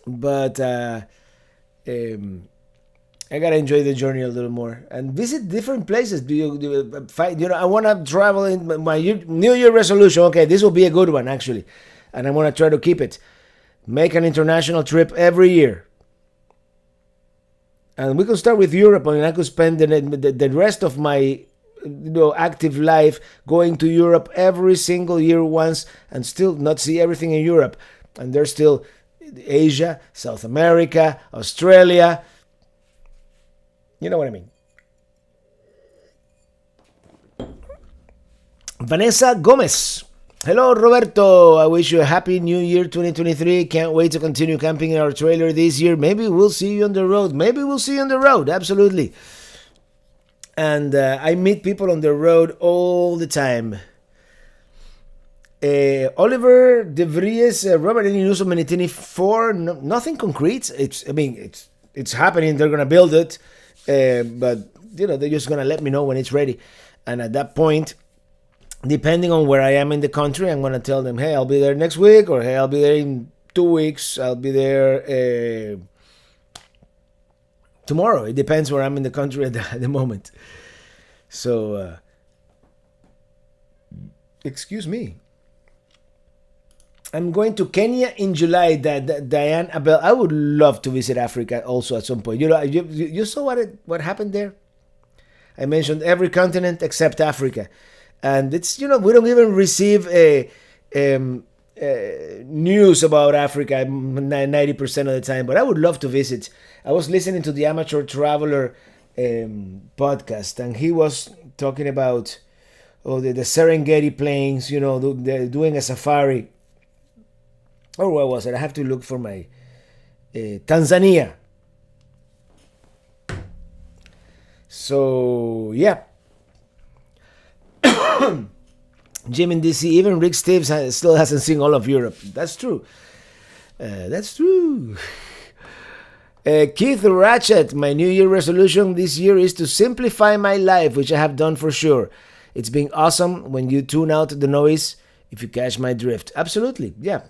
but I gotta enjoy the journey a little more and visit different places. I want to travel in my New Year resolution. Okay, this will be a good one, actually, and I want to try to keep it. Make an international trip every year, and we could start with Europe, and I could spend the rest of my active life going to Europe every single year once, and still not see everything in Europe. And there's still Asia, South America, Australia. You know what I mean. Vanessa Gomez. Hello, Roberto. I wish you a happy New Year 2023. Can't wait to continue camping in our trailer this year. Maybe we'll see you on the road. Absolutely. and I meet people on the road all the time. Oliver De Vries, Robert, any news of Minitini 4? No, nothing concrete. It's happening. They're gonna build it, but they're just gonna let me know when it's ready. And at that point, depending on where I am in the country, I'm gonna tell them, hey, I'll be there next week, or hey, I'll be there in 2 weeks. I'll be there tomorrow. It depends where I'm in the country at the moment. So, excuse me. I'm going to Kenya in July. Diane Abel, I would love to visit Africa also at some point. You saw what happened there. I mentioned every continent except Africa, and it's we don't even receive news about Africa 90% of the time. But I would love to visit. I was listening to the Amateur Traveler podcast, and he was talking about the Serengeti plains. They're doing a safari. Or where was it? I have to look for my Tanzania. So yeah, Jim in DC. Even Rick Steves still hasn't seen all of Europe. That's true. That's true. Keith Ratchet, my New Year resolution this year is to simplify my life, which I have done for sure. It's been awesome when you tune out the noise. If you catch my drift, absolutely, yeah.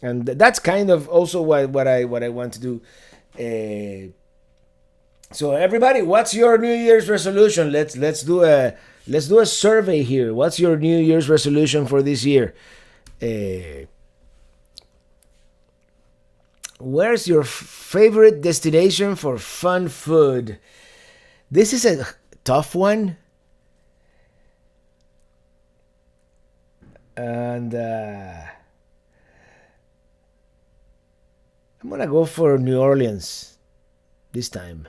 And that's kind of also what I want to do. So everybody, what's your New Year's resolution? Let's do a survey here. What's your New Year's resolution for this year? Where's your favorite destination for fun food? This is a tough one. And I'm gonna go for New Orleans this time.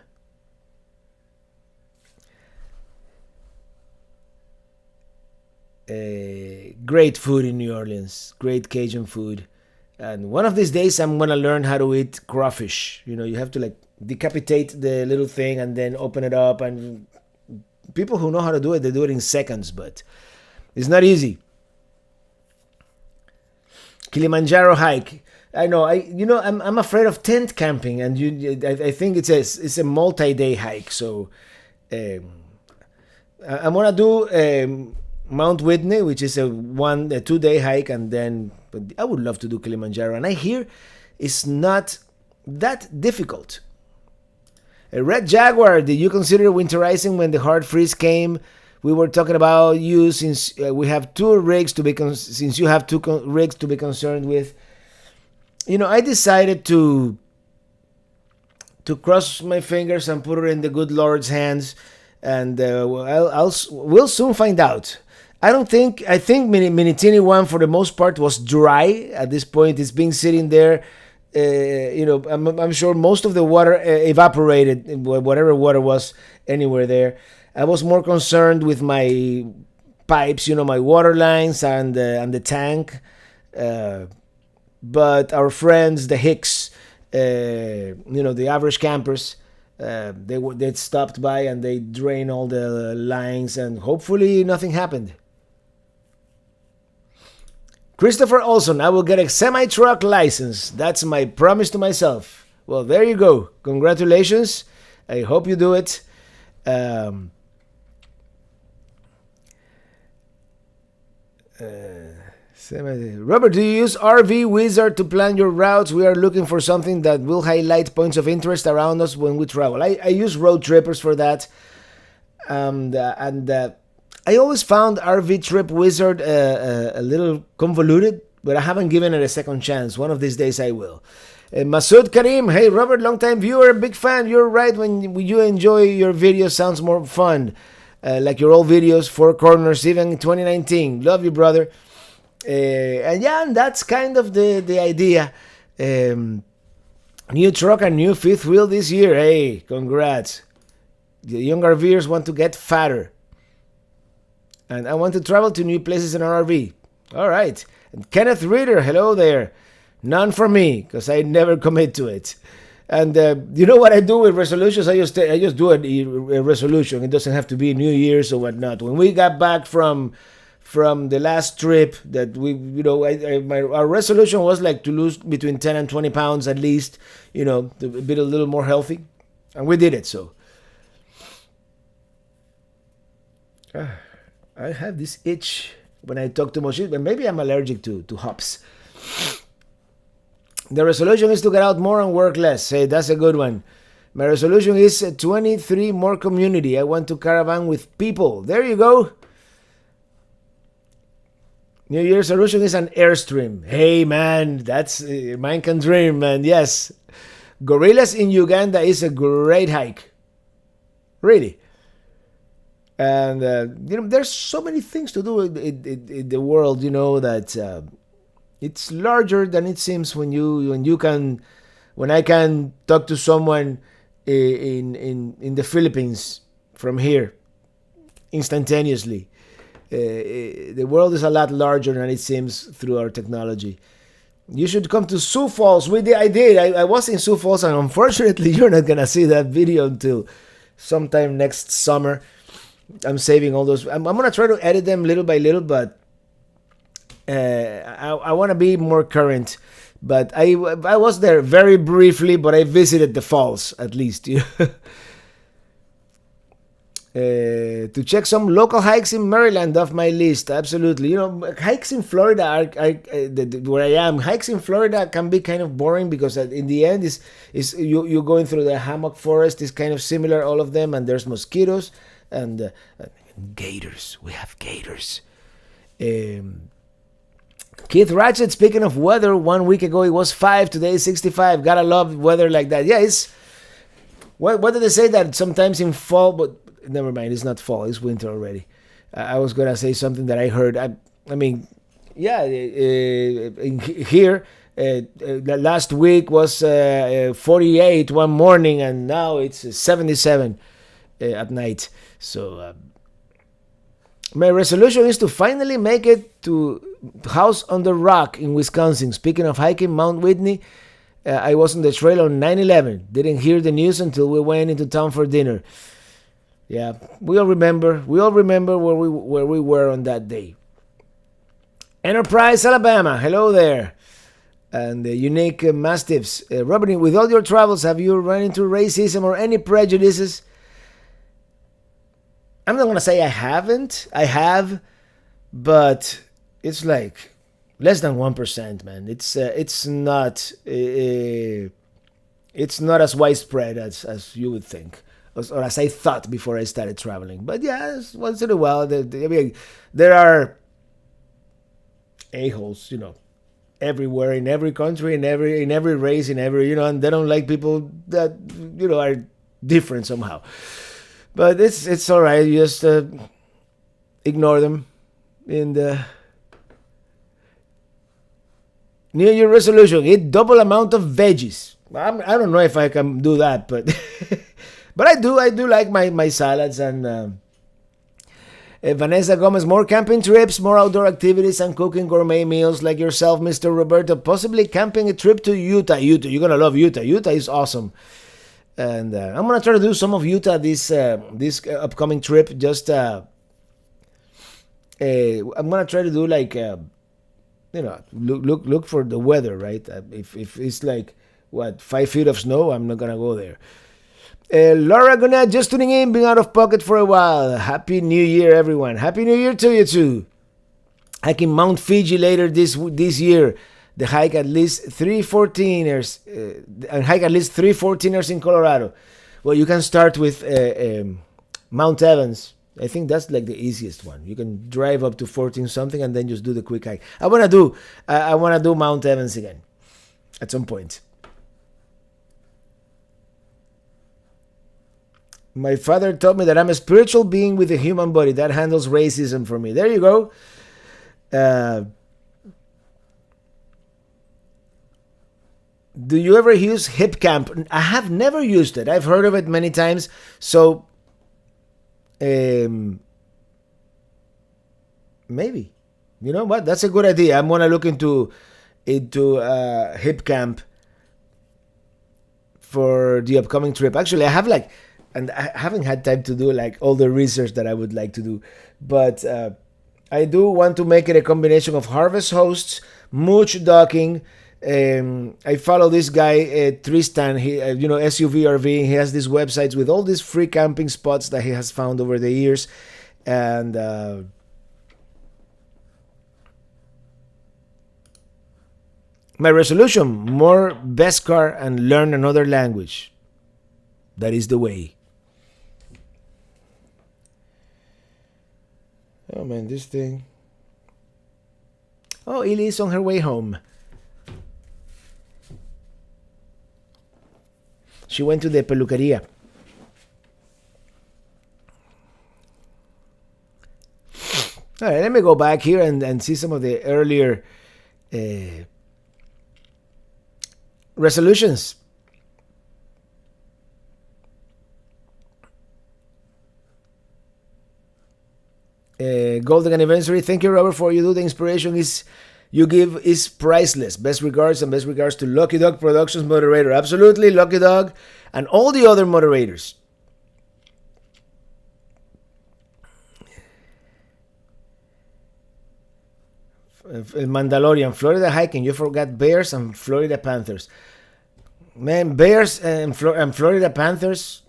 Great food in New Orleans, great Cajun food, and one of these days I'm gonna learn how to eat crawfish. You have to decapitate the little thing and then open it up, and people who know how to do it, they do it in seconds, but it's not easy. Kilimanjaro hike. I know. I'm afraid of tent camping, and I think it's a multi-day hike. So, I'm gonna do Mount Whitney, which is a 2-day hike, and then. But I would love to do Kilimanjaro, and I hear it's not that difficult. A Red Jaguar. Did you consider winterizing when the hard freeze came? We were talking about you since we have two rigs to be since you have two rigs to be concerned with. I decided to cross my fingers and put it in the good Lord's hands, and we'll soon find out. I think Minitini I for the most part was dry at this point. It's been sitting there. I'm sure most of the water evaporated, whatever water was anywhere there. I was more concerned with my pipes, my water lines and the tank. But our friends, the Hicks, the average campers, they stopped by and they drained all the lines, and hopefully nothing happened. Christopher Olson, I will get a semi-truck license. That's my promise to myself. Well, there you go. Congratulations. I hope you do it. Robert, do you use RV Wizard to plan your routes? We are looking for something that will highlight points of interest around us when we travel. I use Road Trippers for that. And I always found RV Trip Wizard a little convoluted, but I haven't given it a second chance. One of these days I will. Masood Karim, hey Robert, long time viewer, big fan. You're right, when you enjoy your videos, sounds more fun. Like your old videos, Four Corners, even in 2019. Love you, brother. And that's kind of the idea. New truck and new fifth wheel this year. Hey, congrats. The young RVers want to get fatter. And I want to travel to new places in an RV. All right. And Kenneth Reader, hello there. None for me, because I never commit to it. And you know what I do with resolutions? I just do a resolution. It doesn't have to be New Year's or whatnot. When we got back from the last trip, that we, our resolution was like to lose between 10 and 20 pounds at least, to be a little more healthy, and we did it. So I have this itch when I talk too much, but maybe I'm allergic to hops. The resolution is to get out more and work less. Hey, that's a good one. My resolution is 23 more community. I want to caravan with people. There you go. New Year's resolution is an Airstream. Hey, man, that's mine can dream, man. Yes. Gorillas in Uganda is a great hike. Really. And, there's so many things to do in the world, that it's larger than it seems when I can talk to someone in the Philippines from here instantaneously. The world is a lot larger than it seems through our technology. You should come to Sioux Falls. I did. I was in Sioux Falls, and unfortunately, you're not gonna see that video until sometime next summer. I'm saving all those. I'm gonna try to edit them little by little, but I want to be more current. But I was there very briefly, but I visited the falls at least. To check some local hikes in Maryland off my list. Absolutely. Hikes in Florida are where I am. Hikes in Florida can be kind of boring because in the end is you're going through the hammock forest. Is kind of similar, all of them, and there's mosquitoes and gators. We have gators. Keith Ratchet, speaking of weather, 1 week ago it was 5, today is 65. Gotta love weather like that. Yeah, it's... What did they say that sometimes in fall, but never mind, it's not fall, it's winter already. I was gonna say something that I heard. I mean, yeah, here, last week was 48 one morning, and now it's 77 at night. So... my resolution is to finally make it to House on the Rock in Wisconsin. Speaking of hiking, Mount Whitney, I was on the trail on 9/11. Didn't hear the news until we went into town for dinner. Yeah, we all remember. Where we were on that day. Enterprise, Alabama. Hello there. And the unique mastiffs. Robert, with all your travels, have you run into racism or any prejudices? I'm not going to say I haven't. I have, but it's like less than 1%, man. It's not as widespread as you would think, or as I thought before I started traveling. But yeah, once in a while, there are a-holes, everywhere, in every country, in every race, and they don't like people that are different somehow. But it's all right. You just ignore them. In the New Year resolution, eat double amount of veggies. I don't know if I can do that, but but I do like my salads. And Vanessa Gomez, more camping trips, more outdoor activities, and cooking gourmet meals like yourself, Mr. Roberto. Possibly camping a trip to Utah. You're gonna love Utah. Utah is awesome. And I'm gonna try to do some of Utah this upcoming trip. Just I'm gonna try to do like look for the weather, right? If it's like 5 feet of snow, I'm not gonna go there. Laura Gunnar, just tuning in, being out of pocket for a while. Happy New Year, everyone. Happy New Year to you too. Hiking Mount Fiji later this year. The hike at least 3 14ers and hike at least 3 14ers in Colorado. Well, you can start with Mount Evans. I think that's like the easiest one. You can drive up to 14 something and then just do the quick hike. I wanna do Mount Evans again at some point. My father told me that I'm a spiritual being with a human body that handles racism for me. There you go. Do you ever use Hip Camp? I have never used it. I've heard of it many times. So, maybe. You know what? That's a good idea. I'm gonna look into Hip Camp for the upcoming trip. Actually, I have like, and I haven't had time to do like all the research that I would like to do, but I do want to make it a combination of harvest hosts, mooch docking. I follow this guy Tristan. He, SUVRV. He has these websites with all these free camping spots that he has found over the years, and my resolution: more Beskar and learn another language. That is the way. Oh man, this thing. Oh, Ili is on her way home. She went to the peluqueria. All right, let me go back here and see some of the earlier resolutions. Golden anniversary. Thank you, Robert, for you do. The inspiration you give is priceless. Best regards, and best regards to Lucky Dog Productions moderator. Absolutely, Lucky Dog, and all the other moderators. El Mandalorian, Florida hiking. You forgot bears and Florida Panthers. Man, bears and Florida Panthers,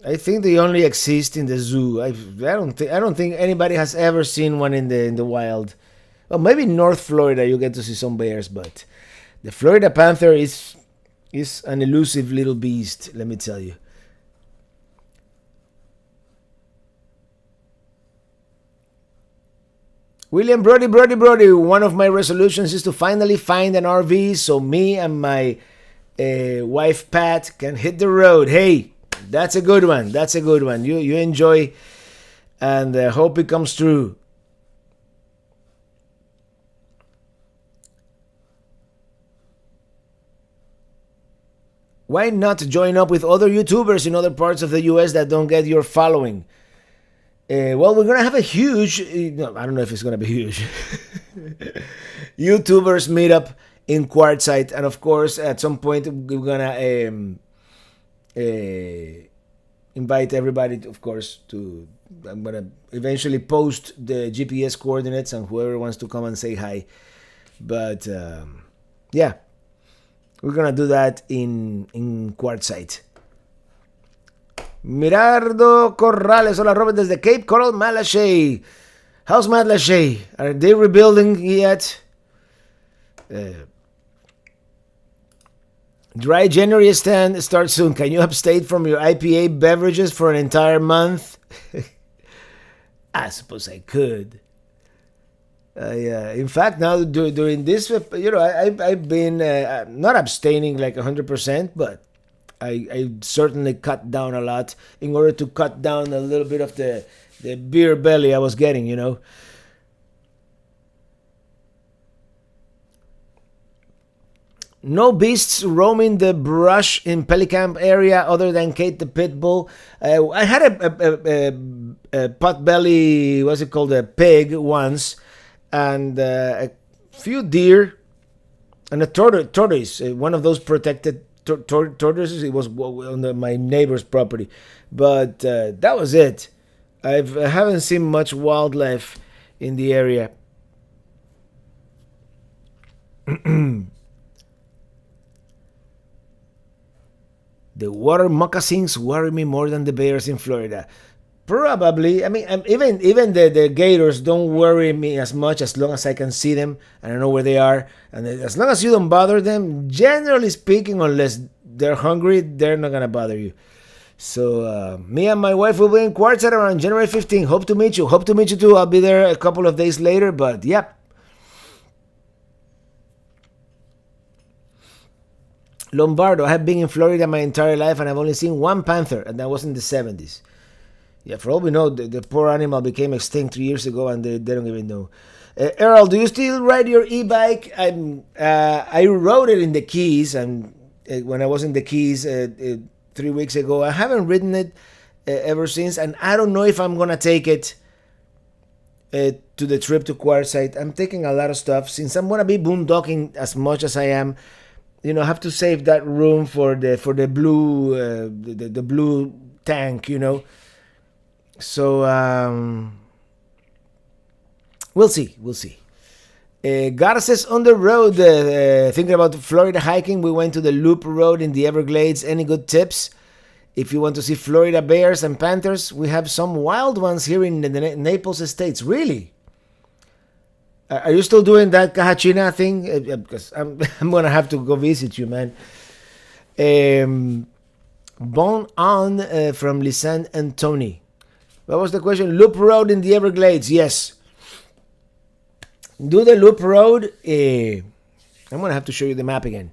I think they only exist in the zoo. I don't think anybody has ever seen one in the wild. Well, maybe in North Florida you get to see some bears, but the Florida Panther is an elusive little beast, let me tell you. William Brody. One of my resolutions is to finally find an RV so me and my wife Pat can hit the road. Hey, that's a good one. You enjoy, and hope it comes true. Why not join up with other YouTubers in other parts of the US that don't get your following? Well, we're going to have a huge, I don't know if it's going to be huge, YouTubers meetup in Quartzsite. And of course, at some point, we're going to invite everybody, of course, to, I'm going to eventually post the GPS coordinates and whoever wants to come and say hi. But yeah, we're going to do that in Quartzsite. Mirardo Corrales, hola Robert, desde Cape Coral, Malachey. How's Malachey? Are they rebuilding yet? Dry January stand starts soon. Can you upstate from your IPA beverages for an entire month? I suppose I could. In fact, now during this, I've been not abstaining like 100%, but I certainly cut down a lot in order to cut down a little bit of the beer belly I was getting, No beasts roaming the brush in Pelicamp area other than Kate the Pitbull. I had a potbelly, what's it called, a pig once, and a few deer, and a tortoise, one of those protected tortoises. It was on my neighbor's property, but that was it. I haven't seen much wildlife in the area. The water moccasins worry me more than the bears in Florida. Probably. I mean, even the gators don't worry me as much as long as I can see them and I know where they are. And as long as you don't bother them, generally speaking, unless they're hungry, they're not going to bother you. So me and my wife will be in Quartzsite around January 15th. Hope to meet you. Hope to meet you too. I'll be there a couple of days later, but yep. Lombardo, I have been in Florida my entire life and I've only seen one panther, and that was in the 70s. Yeah, for all we know, the poor animal became extinct 3 years ago and they don't even know. Earl, do you still ride your e-bike? I rode it in the Keys, and when I was in the Keys 3 weeks ago. I haven't ridden it ever since, and I don't know if I'm going to take it to the trip to Quartzsite. I'm taking a lot of stuff since I'm going to be boondocking as much as I am. have to save that room for the blue the blue tank. So we'll see. Gara says, on the road, thinking about Florida hiking, we went to the Loop Road in the Everglades. Any good tips? If you want to see Florida bears and panthers, we have some wild ones here in the Naples Estates. Really? Are you still doing that Cajachina thing? Because I'm going to have to go visit you, man. Bon on from Lisanne and Tony. What was the question? Loop Road in the Everglades. Yes. Do the Loop Road. I'm going to have to show you the map again.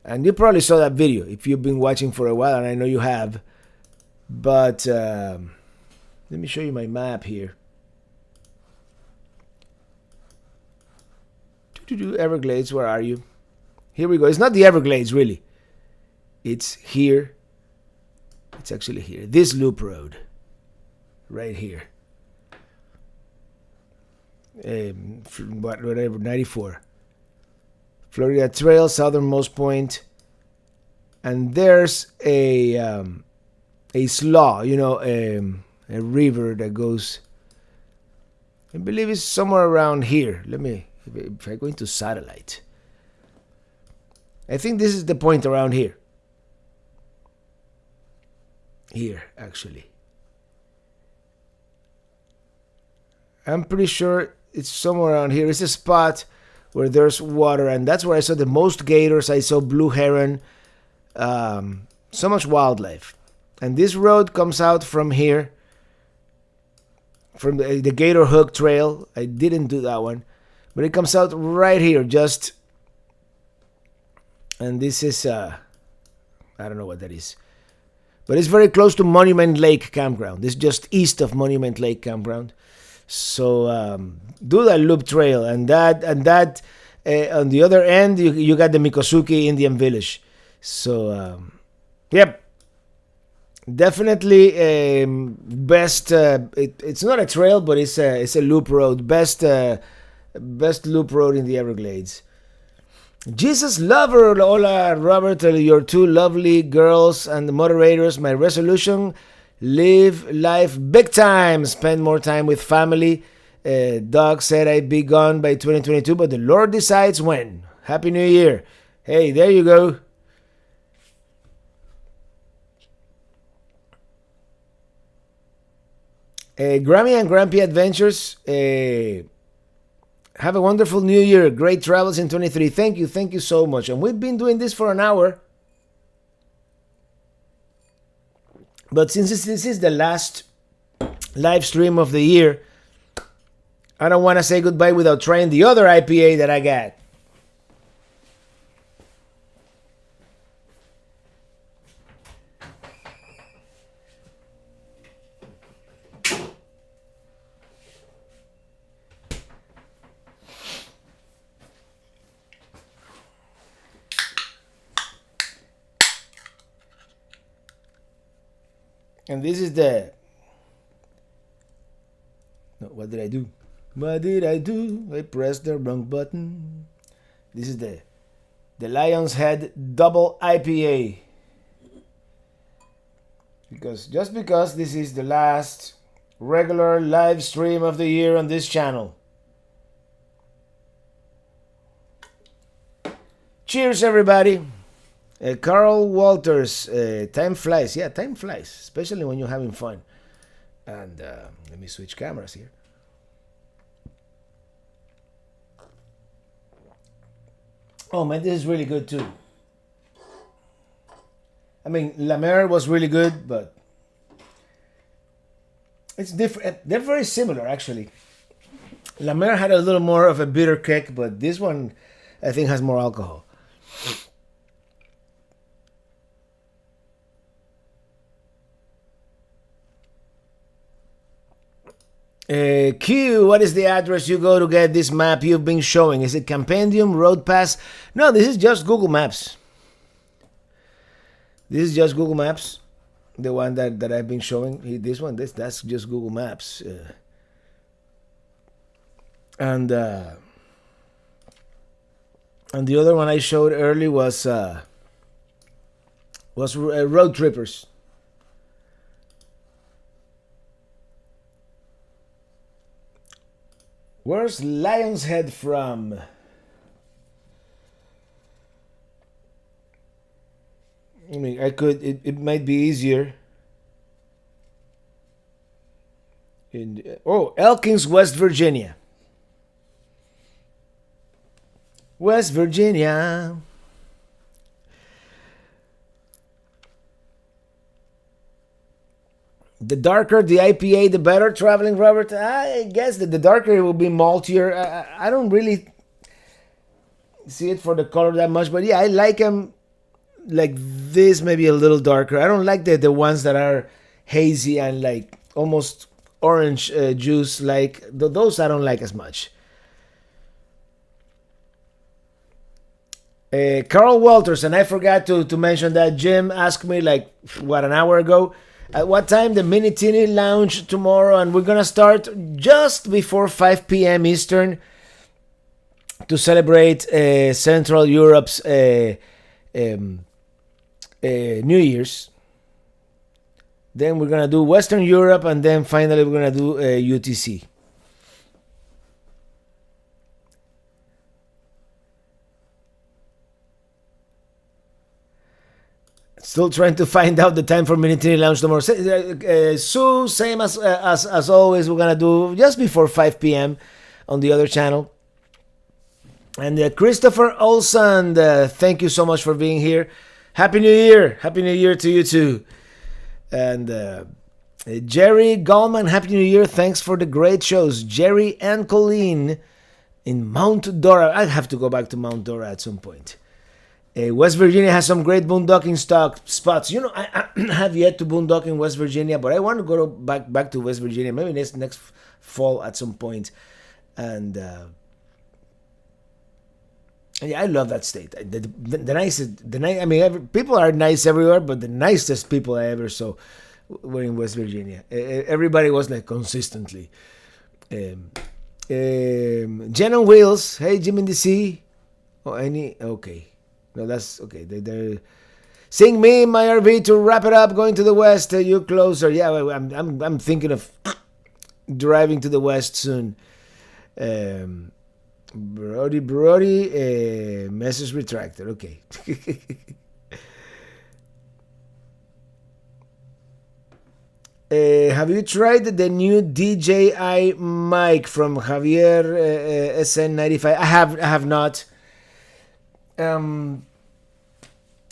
And you probably saw that video if you've been watching for a while, and I know you have. But let me show you my map here. Everglades, where are you? Here we go. It's not the Everglades, really. It's here. It's actually here. This Loop Road. Right here. Whatever, 94. Florida Trail, southernmost point. And there's a slough, a river that goes, I believe it's somewhere around here. Let me, if I go into satellite. I think this is the point around here. Here, actually. I'm pretty sure it's somewhere around here. It's a spot where there's water, and that's where I saw the most gators. I saw blue heron, so much wildlife. And this road comes out from here, from the Gator Hook Trail. I didn't do that one, but it comes out right here, just. And this is, I don't know what that is, but it's very close to Monument Lake Campground. This is just east of Monument Lake Campground. So do that Loop Trail, and that on the other end you got the Mikosuke Indian Village. So yep, definitely best. It's not a trail, but it's a loop road. Best loop road in the Everglades. Jesus lover, hola Robert, your two lovely girls and the moderators. My resolution: live life big time, spend more time with family. Doug said I'd be gone by 2022, but the Lord decides when. Happy New Year. Hey, there you go. Grammy and Grampy Adventures. Have a wonderful New Year. Great travels in 23. Thank you so much. And we've been doing this for an hour. But since this is the last live stream of the year, I don't want to say goodbye without trying the other IPA that I got. And this is the... No, what did I do? What did I do? I pressed the wrong button. This is the Lion's Head Double IPA. Because this is the last regular live stream of the year on this channel. Cheers, everybody. Carl Walters, time flies. Yeah, time flies, especially when you're having fun. And let me switch cameras here. Oh man, this is really good too. I mean, La Mer was really good, but it's different. They're very similar, actually. La Mer had a little more of a bitter kick, but this one, I think, has more alcohol. Q, what is the address you go to get this map you've been showing? Is it Campendium, Road Pass? No, this is just Google Maps. This is just Google Maps. The one that I've been showing. This one, that's just Google Maps. And And the other one I showed early was Road Trippers. Where's Lion's Head from? I mean, I could. It might be easier. Elkins, West Virginia. West Virginia. The darker the IPA, the better. Traveling Robert. I guess that the darker it will be maltier. I don't really see it for the color that much, but yeah, I like them like this, maybe a little darker. I don't like the ones that are hazy and like almost orange juice. Like those, I don't like as much. Carl Walters, and I forgot to mention that Jim asked me like what an hour ago. At what time the Minitini Lounge tomorrow, and we're gonna start just before 5 p.m. Eastern to celebrate Central Europe's New Year's. Then we're gonna do Western Europe, and then finally we're gonna do UTC. Still trying to find out the time for Minitini Lounge tomorrow. Sue, same as always. We're gonna do just before 5 p.m. on the other channel. And Christopher Olson, thank you so much for being here. Happy New Year! Happy New Year to you too. And Jerry Gallman, Happy New Year! Thanks for the great shows, Jerry and Colleen in Mount Dora. I have to go back to Mount Dora at some point. West Virginia has some great boondocking spots. You know, I have yet to boondock in West Virginia, but I want to go back to West Virginia maybe next fall at some point. And yeah, I love that state. The nicest, I mean, people are nice everywhere, but the nicest people I ever saw were in West Virginia. Everybody was like consistently. Jen on Wheels, hey Jim in the Sea. Oh, okay. No, that's okay. They're sing me in my RV to wrap it up. Going to the west, you closer. Yeah, I'm thinking of driving to the west soon. Brody, message retracted. Okay. Have you tried the new DJI mic from Javier SN95? I have not.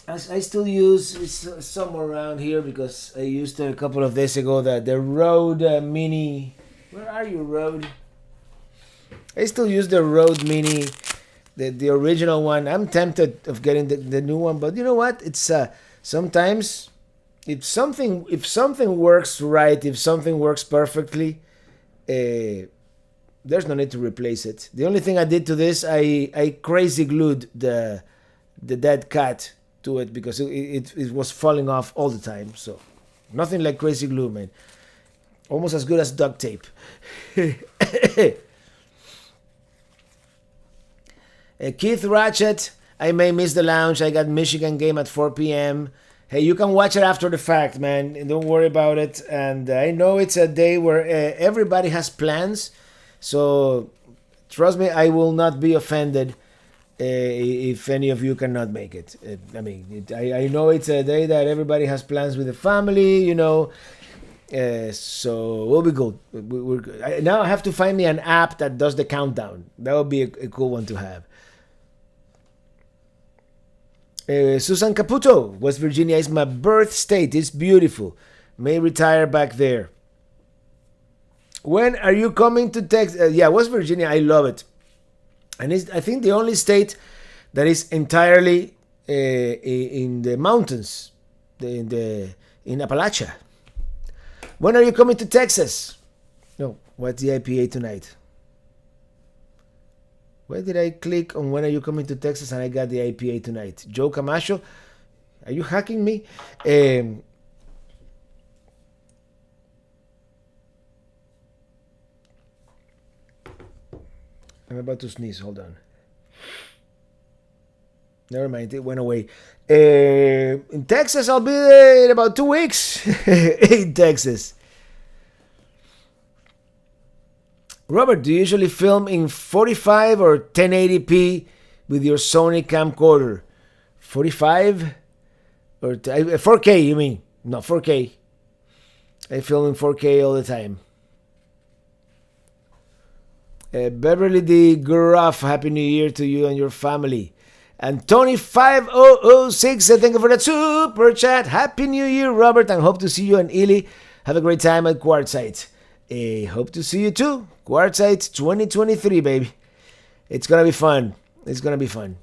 I still use it's somewhere around here because I used it a couple of days ago. The Rode Mini. Where are you, Rode? I still use the Rode Mini, the original one. I'm tempted of getting the new one, but you know what? It's sometimes if something works right, if something works perfectly, there's no need to replace it. The only thing I did to this, I crazy glued the dead cat to it because it was falling off all the time. So nothing like crazy glue, man. Almost as good as duct tape. Keith Ratchet, I may miss the lounge. I got Michigan game at 4 p.m. Hey, you can watch it after the fact, man. And don't worry about it. And I know it's a day where everybody has plans. So trust me, I will not be offended if any of you cannot make it. I know it's a day that everybody has plans with the family, you know. So we'll be good. We're good. Now I have to find me an app that does the countdown. That would be a cool one to have. Susan Caputo, West Virginia is my birth state. It's beautiful. May retire back there. When are you coming to Texas? Yeah, West Virginia, I love it. And it's, I think, the only state that is entirely in the mountains, in Appalachia. When are you coming to Texas? No, what's the IPA tonight? Why did I click on when are you coming to Texas and I got the IPA tonight? Joe Camacho, are you hacking me? I'm about to sneeze. Hold on. Never mind, it went away. In Texas, I'll be there in about 2 weeks. In Texas. Robert, do you usually film in 45 or 1080p with your Sony camcorder? 45 or 4K, you mean? No, 4K. I film in 4K all the time. Beverly the Gruff, Happy New Year to you and your family. And Tony5006, thank you for that super chat. Happy New Year, Robert, and hope to see you and Ely. Have a great time at Quartzite. Hope to see you too. Quartzite 2023, baby. It's gonna be fun. It's gonna be fun.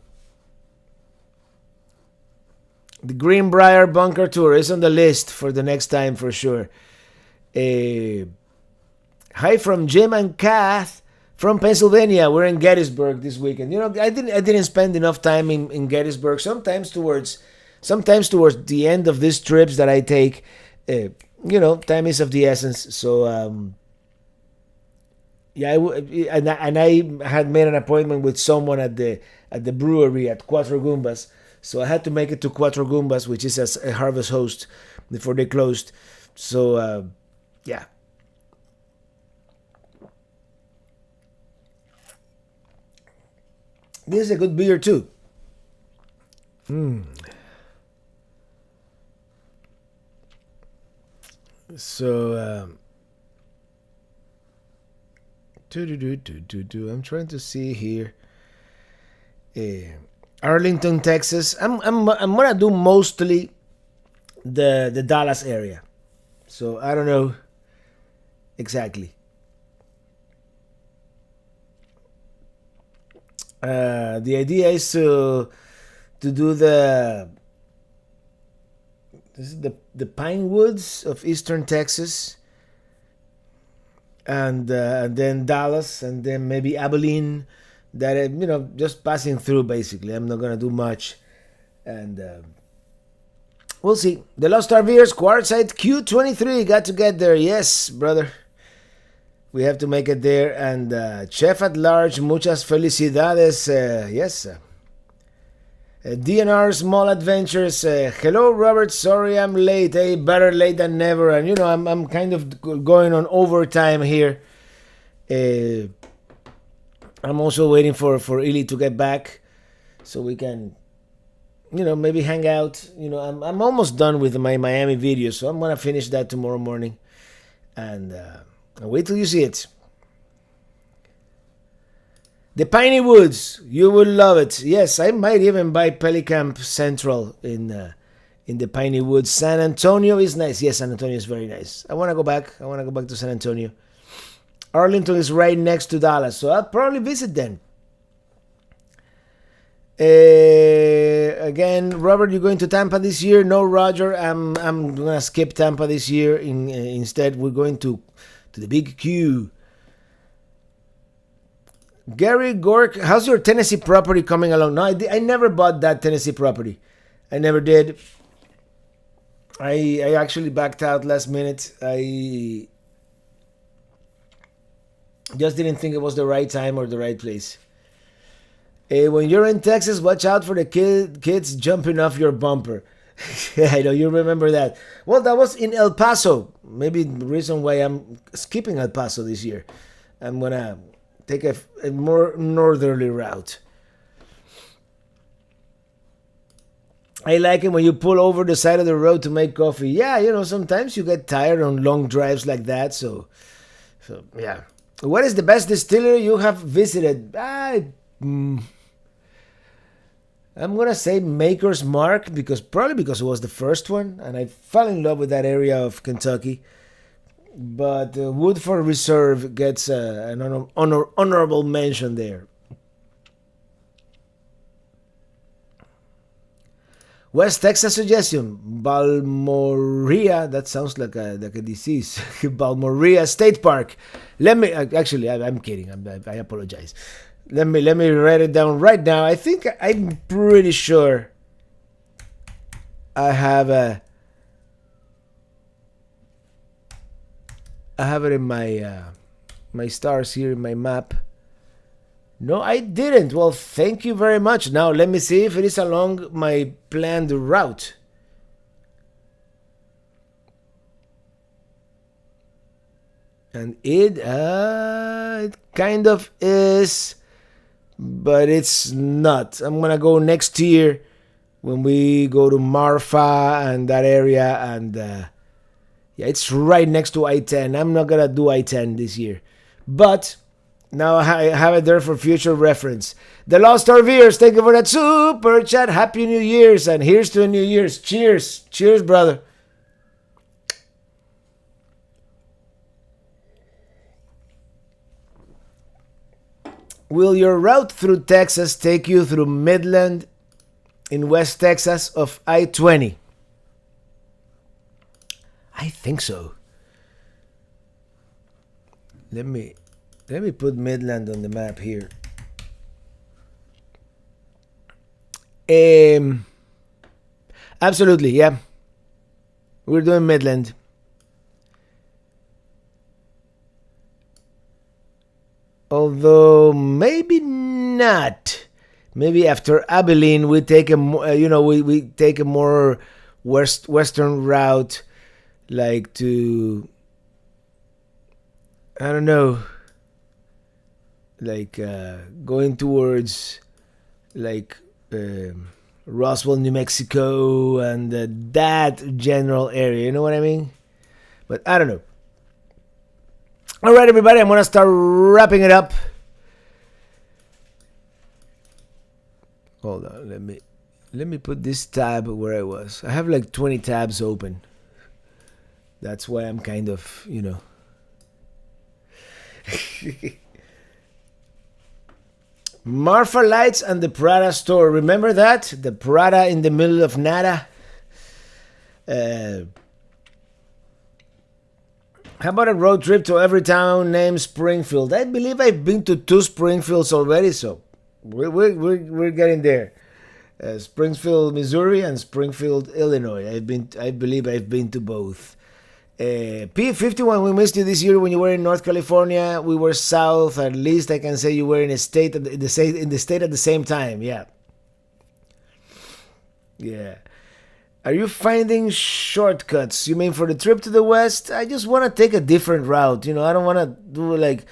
The Greenbrier Bunker Tour is on the list for the next time for sure. Hi from Jim and Kath from Pennsylvania. We're in Gettysburg this weekend. You know, I didn't spend enough time in Gettysburg. Sometimes towards the end of these trips that I take, you know, time is of the essence. So yeah, and I had made an appointment with someone at the brewery at Cuatro Gumbas. So I had to make it to Cuatro Gumbas, which is a Harvest Host, before they closed. So yeah. This is a good beer too. So I'm trying to see here. Arlington, Texas. I'm gonna do mostly the Dallas area. So I don't know exactly. The idea is to do the pine woods of eastern Texas, and then Dallas, and then maybe Abilene. That you know, just passing through basically. I'm not gonna do much, and we'll see. The Lost RVers, Quartzite Q23, got to get there. Yes, brother. We have to make it there. And Chef at Large, muchas felicidades. Yes. DNR Small Adventures. Hello, Robert. Sorry I'm late. Better late than never. And you know, I'm kind of going on overtime here. I'm also waiting for Ili to get back so we can, you know, maybe hang out. You know, I'm almost done with my Miami video, so I'm gonna finish that tomorrow morning, and wait till you see it. The Piney Woods, you will love it. Yes, I might even buy Pelicamp Central in the Piney Woods. San Antonio is nice. Yes, San Antonio is very nice. I wanna go back. I wanna go back to San Antonio. Arlington is right next to Dallas, so I'll probably visit then. Again, Robert, you're going to Tampa this year? No, Roger, I'm gonna skip Tampa this year. Instead, we're going to the Big Q. Gary Gork, how's your Tennessee property coming along? No, I never bought that Tennessee property. I never did. I actually backed out last minute. I just didn't think it was the right time or the right place. When you're in Texas, watch out for the kids jumping off your bumper. I know you remember that. Well, that was in El Paso. Maybe the reason why I'm skipping El Paso this year. I'm gonna take a more northerly route. I like it when you pull over the side of the road to make coffee. Yeah, you know, sometimes you get tired on long drives like that. So yeah. What is the best distillery you have visited? I'm gonna say Maker's Mark because it was the first one, and I fell in love with that area of Kentucky. But Woodford Reserve gets an honorable mention there. West Texas suggestion: Balmorea. That sounds like a disease. Balmorea State Park. Let me actually. I'm kidding. I apologize. Let me write it down right now. I'm pretty sure I have it in my stars here in my map. No, I didn't. Well, thank you very much. Now, let me see if it is along my planned route. And it kind of is, but it's not. I'm gonna go next year when we go to Marfa and that area, and yeah, it's right next to I-10. I'm not gonna do I-10 this year, but now I have it there for future reference. The Lost RVers, thank you for that super chat. Happy New Year's, and here's to a New Year's. Cheers, cheers, brother. Will your route through Texas take you through Midland in West Texas of I-20? I think so. Let me put Midland on the map here. Absolutely, yeah. We're doing Midland. Although maybe not. Maybe after Abilene we take a we take a more western route, like to, I don't know, like going towards like Roswell, New Mexico, and that general area. You know what I mean? But I don't know. All right, everybody, I'm gonna start wrapping it up. Hold on, let me put this tab where I was. I have like 20 tabs open. That's why I'm kind of, Marfa Lights and the Prada store. Remember that? The Prada in the middle of nada. How about a road trip to every town named Springfield? I believe I've been to 2 Springfields already, so we're getting there. Springfield, Missouri, and Springfield, Illinois. I believe I've been to both. P51, we missed you this year when you were in North California. We were south. At least I can say you were in a state in the state at the same time. Yeah. Yeah. Are you finding shortcuts? You mean for the trip to the west? I just want to take a different route. I don't want to do like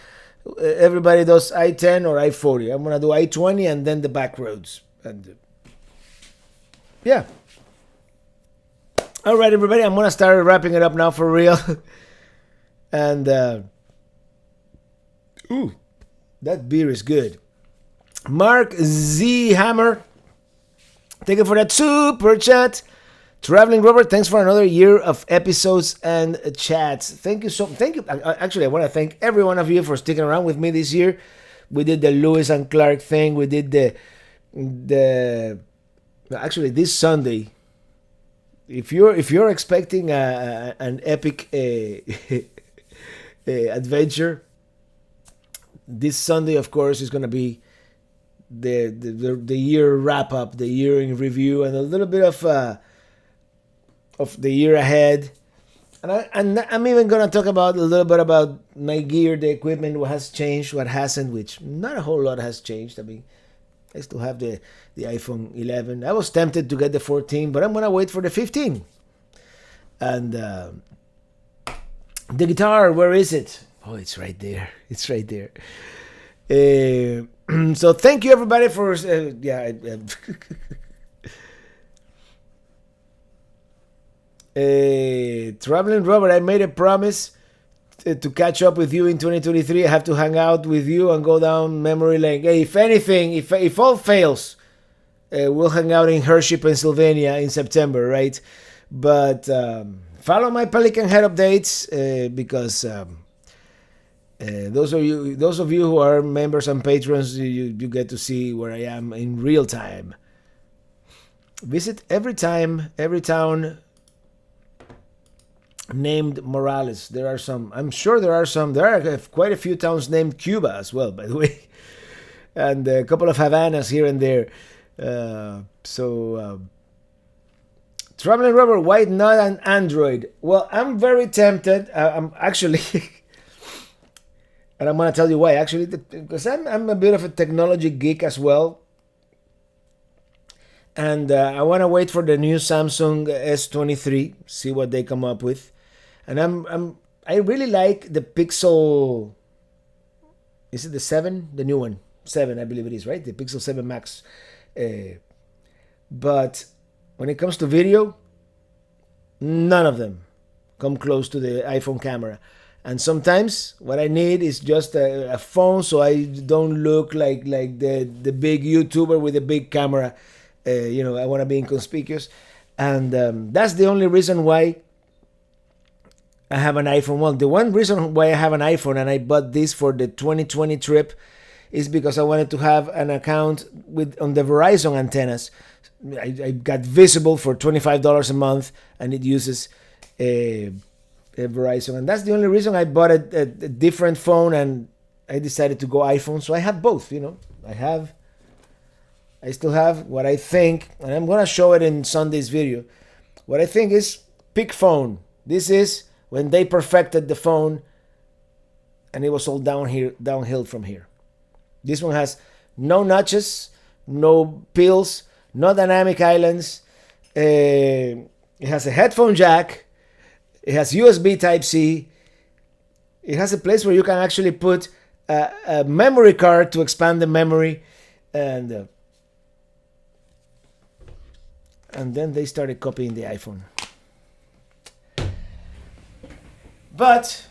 everybody does I-10 or I-40. I'm going to do I-20 and then the back roads. And yeah. All right, everybody. I'm going to start wrapping it up now for real. And ooh, that beer is good. Mark Z Hammer, thank you for that super chat. Traveling Robert, thanks for another year of episodes and chats. Thank you. Actually, I want to thank every one of you for sticking around with me this year. We did the Lewis and Clark thing. We did actually this Sunday. If you're expecting an epic adventure, this Sunday, of course, is going to be the year wrap up, the year in review, and a little bit of the year ahead. And I'm even going to talk about a little bit about my gear, the equipment, what has changed, what hasn't, which not a whole lot has changed. I mean, I still have the iPhone 11. I was tempted to get the 14, but I'm going to wait for the 15. And the guitar, where is it? Oh, it's right there. It's right there. So thank you, everybody, for... Traveling Robert, I made a promise to catch up with you in 2023. I have to hang out with you and go down memory lane. Hey, if anything, if all fails, we'll hang out in Hershey, Pennsylvania in September, right? But follow my Pelican Head updates because those of you who are members and patrons, you get to see where I am in real time. Visit every town named Morales. There are some. I'm sure there are some. There are quite a few towns named Cuba as well, by the way, and a couple of Havanas here and there. Traveling Rubber, why not an Android? Well, I'm very tempted. I'm actually. And I'm gonna tell you why. Actually, because I'm a bit of a technology geek as well, and I want to wait for the new Samsung S23, see what they come up with. And I really like the Pixel. Is it the 7? The new one, 7, I believe it is, right? The Pixel 7 Max. But when it comes to video, none of them come close to the iPhone camera. And sometimes what I need is just a phone, so I don't look like the big YouTuber with a big camera. I want to be inconspicuous, and that's the only reason why I have an iPhone. Well, the one reason why I have an iPhone and I bought this for the 2020 trip is because I wanted to have an account on the Verizon antennas. I got Visible for $25 a month, and it uses a Verizon, and that's the only reason I bought a different phone, and I decided to go iPhone. So I have both. I still have what I think, and I'm gonna show it in Sunday's video. What I think is peak phone. This is when they perfected the phone, and it was all downhill from here. This one has no notches, no pills, no dynamic islands. It has a headphone jack. It has USB Type-C. It has a place where you can actually put a memory card to expand the memory, and then they started copying the iPhone. But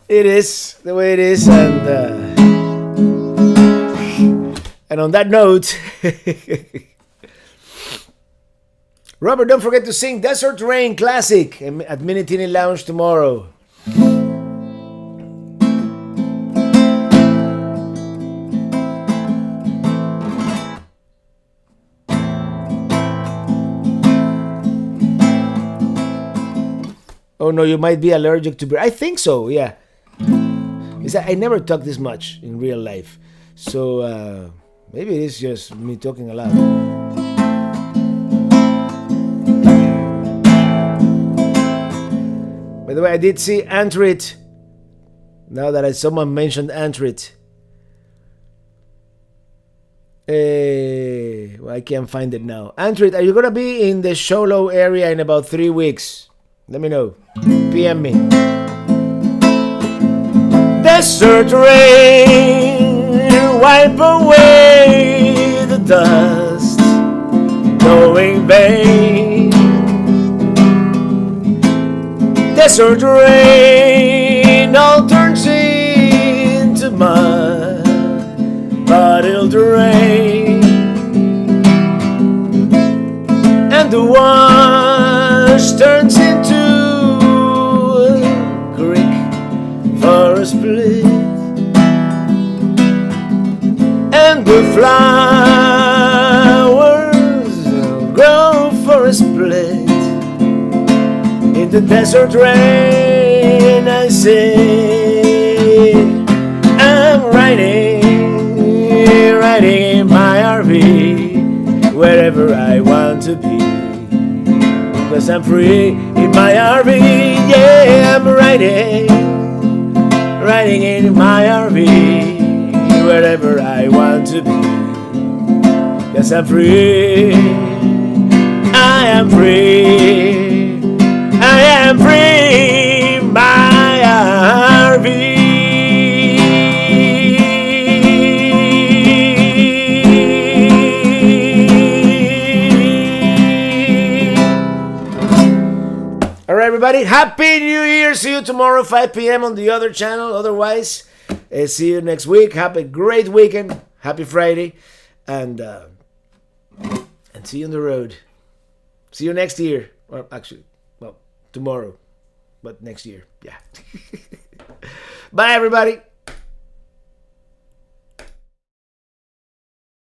it is the way it is, and on that note, Robert, don't forget to sing Desert Rain Classic at Minitini Lounge tomorrow. Oh no, you might be allergic to beer. I think so, yeah. I never talk this much in real life. So maybe it is just me talking a lot. By the way, I did see Antrit. Now that someone mentioned Antrit. Well, I can't find it now. Antrit, are you going to be in the Sholo area in about 3 weeks? Let me know. PM me. Desert rain, wipe away the dust, going vain. Desert rain all turns into mud, but it'll drain, and the wash turns into a creek for a split, and the flowers grow for a split. In the desert rain I sit, I'm riding in my RV, wherever I want to be, because I'm free in my RV. Yeah, I'm riding in my RV, wherever I want to be, because I'm free. I am free. I am free, my RV. All right, everybody. Happy New Year. See you tomorrow, 5 p.m. on the other channel. Otherwise, see you next week. Have a great weekend. Happy Friday. And see you on the road. See you next year. Well, actually, tomorrow, but next year. Yeah. Bye, everybody.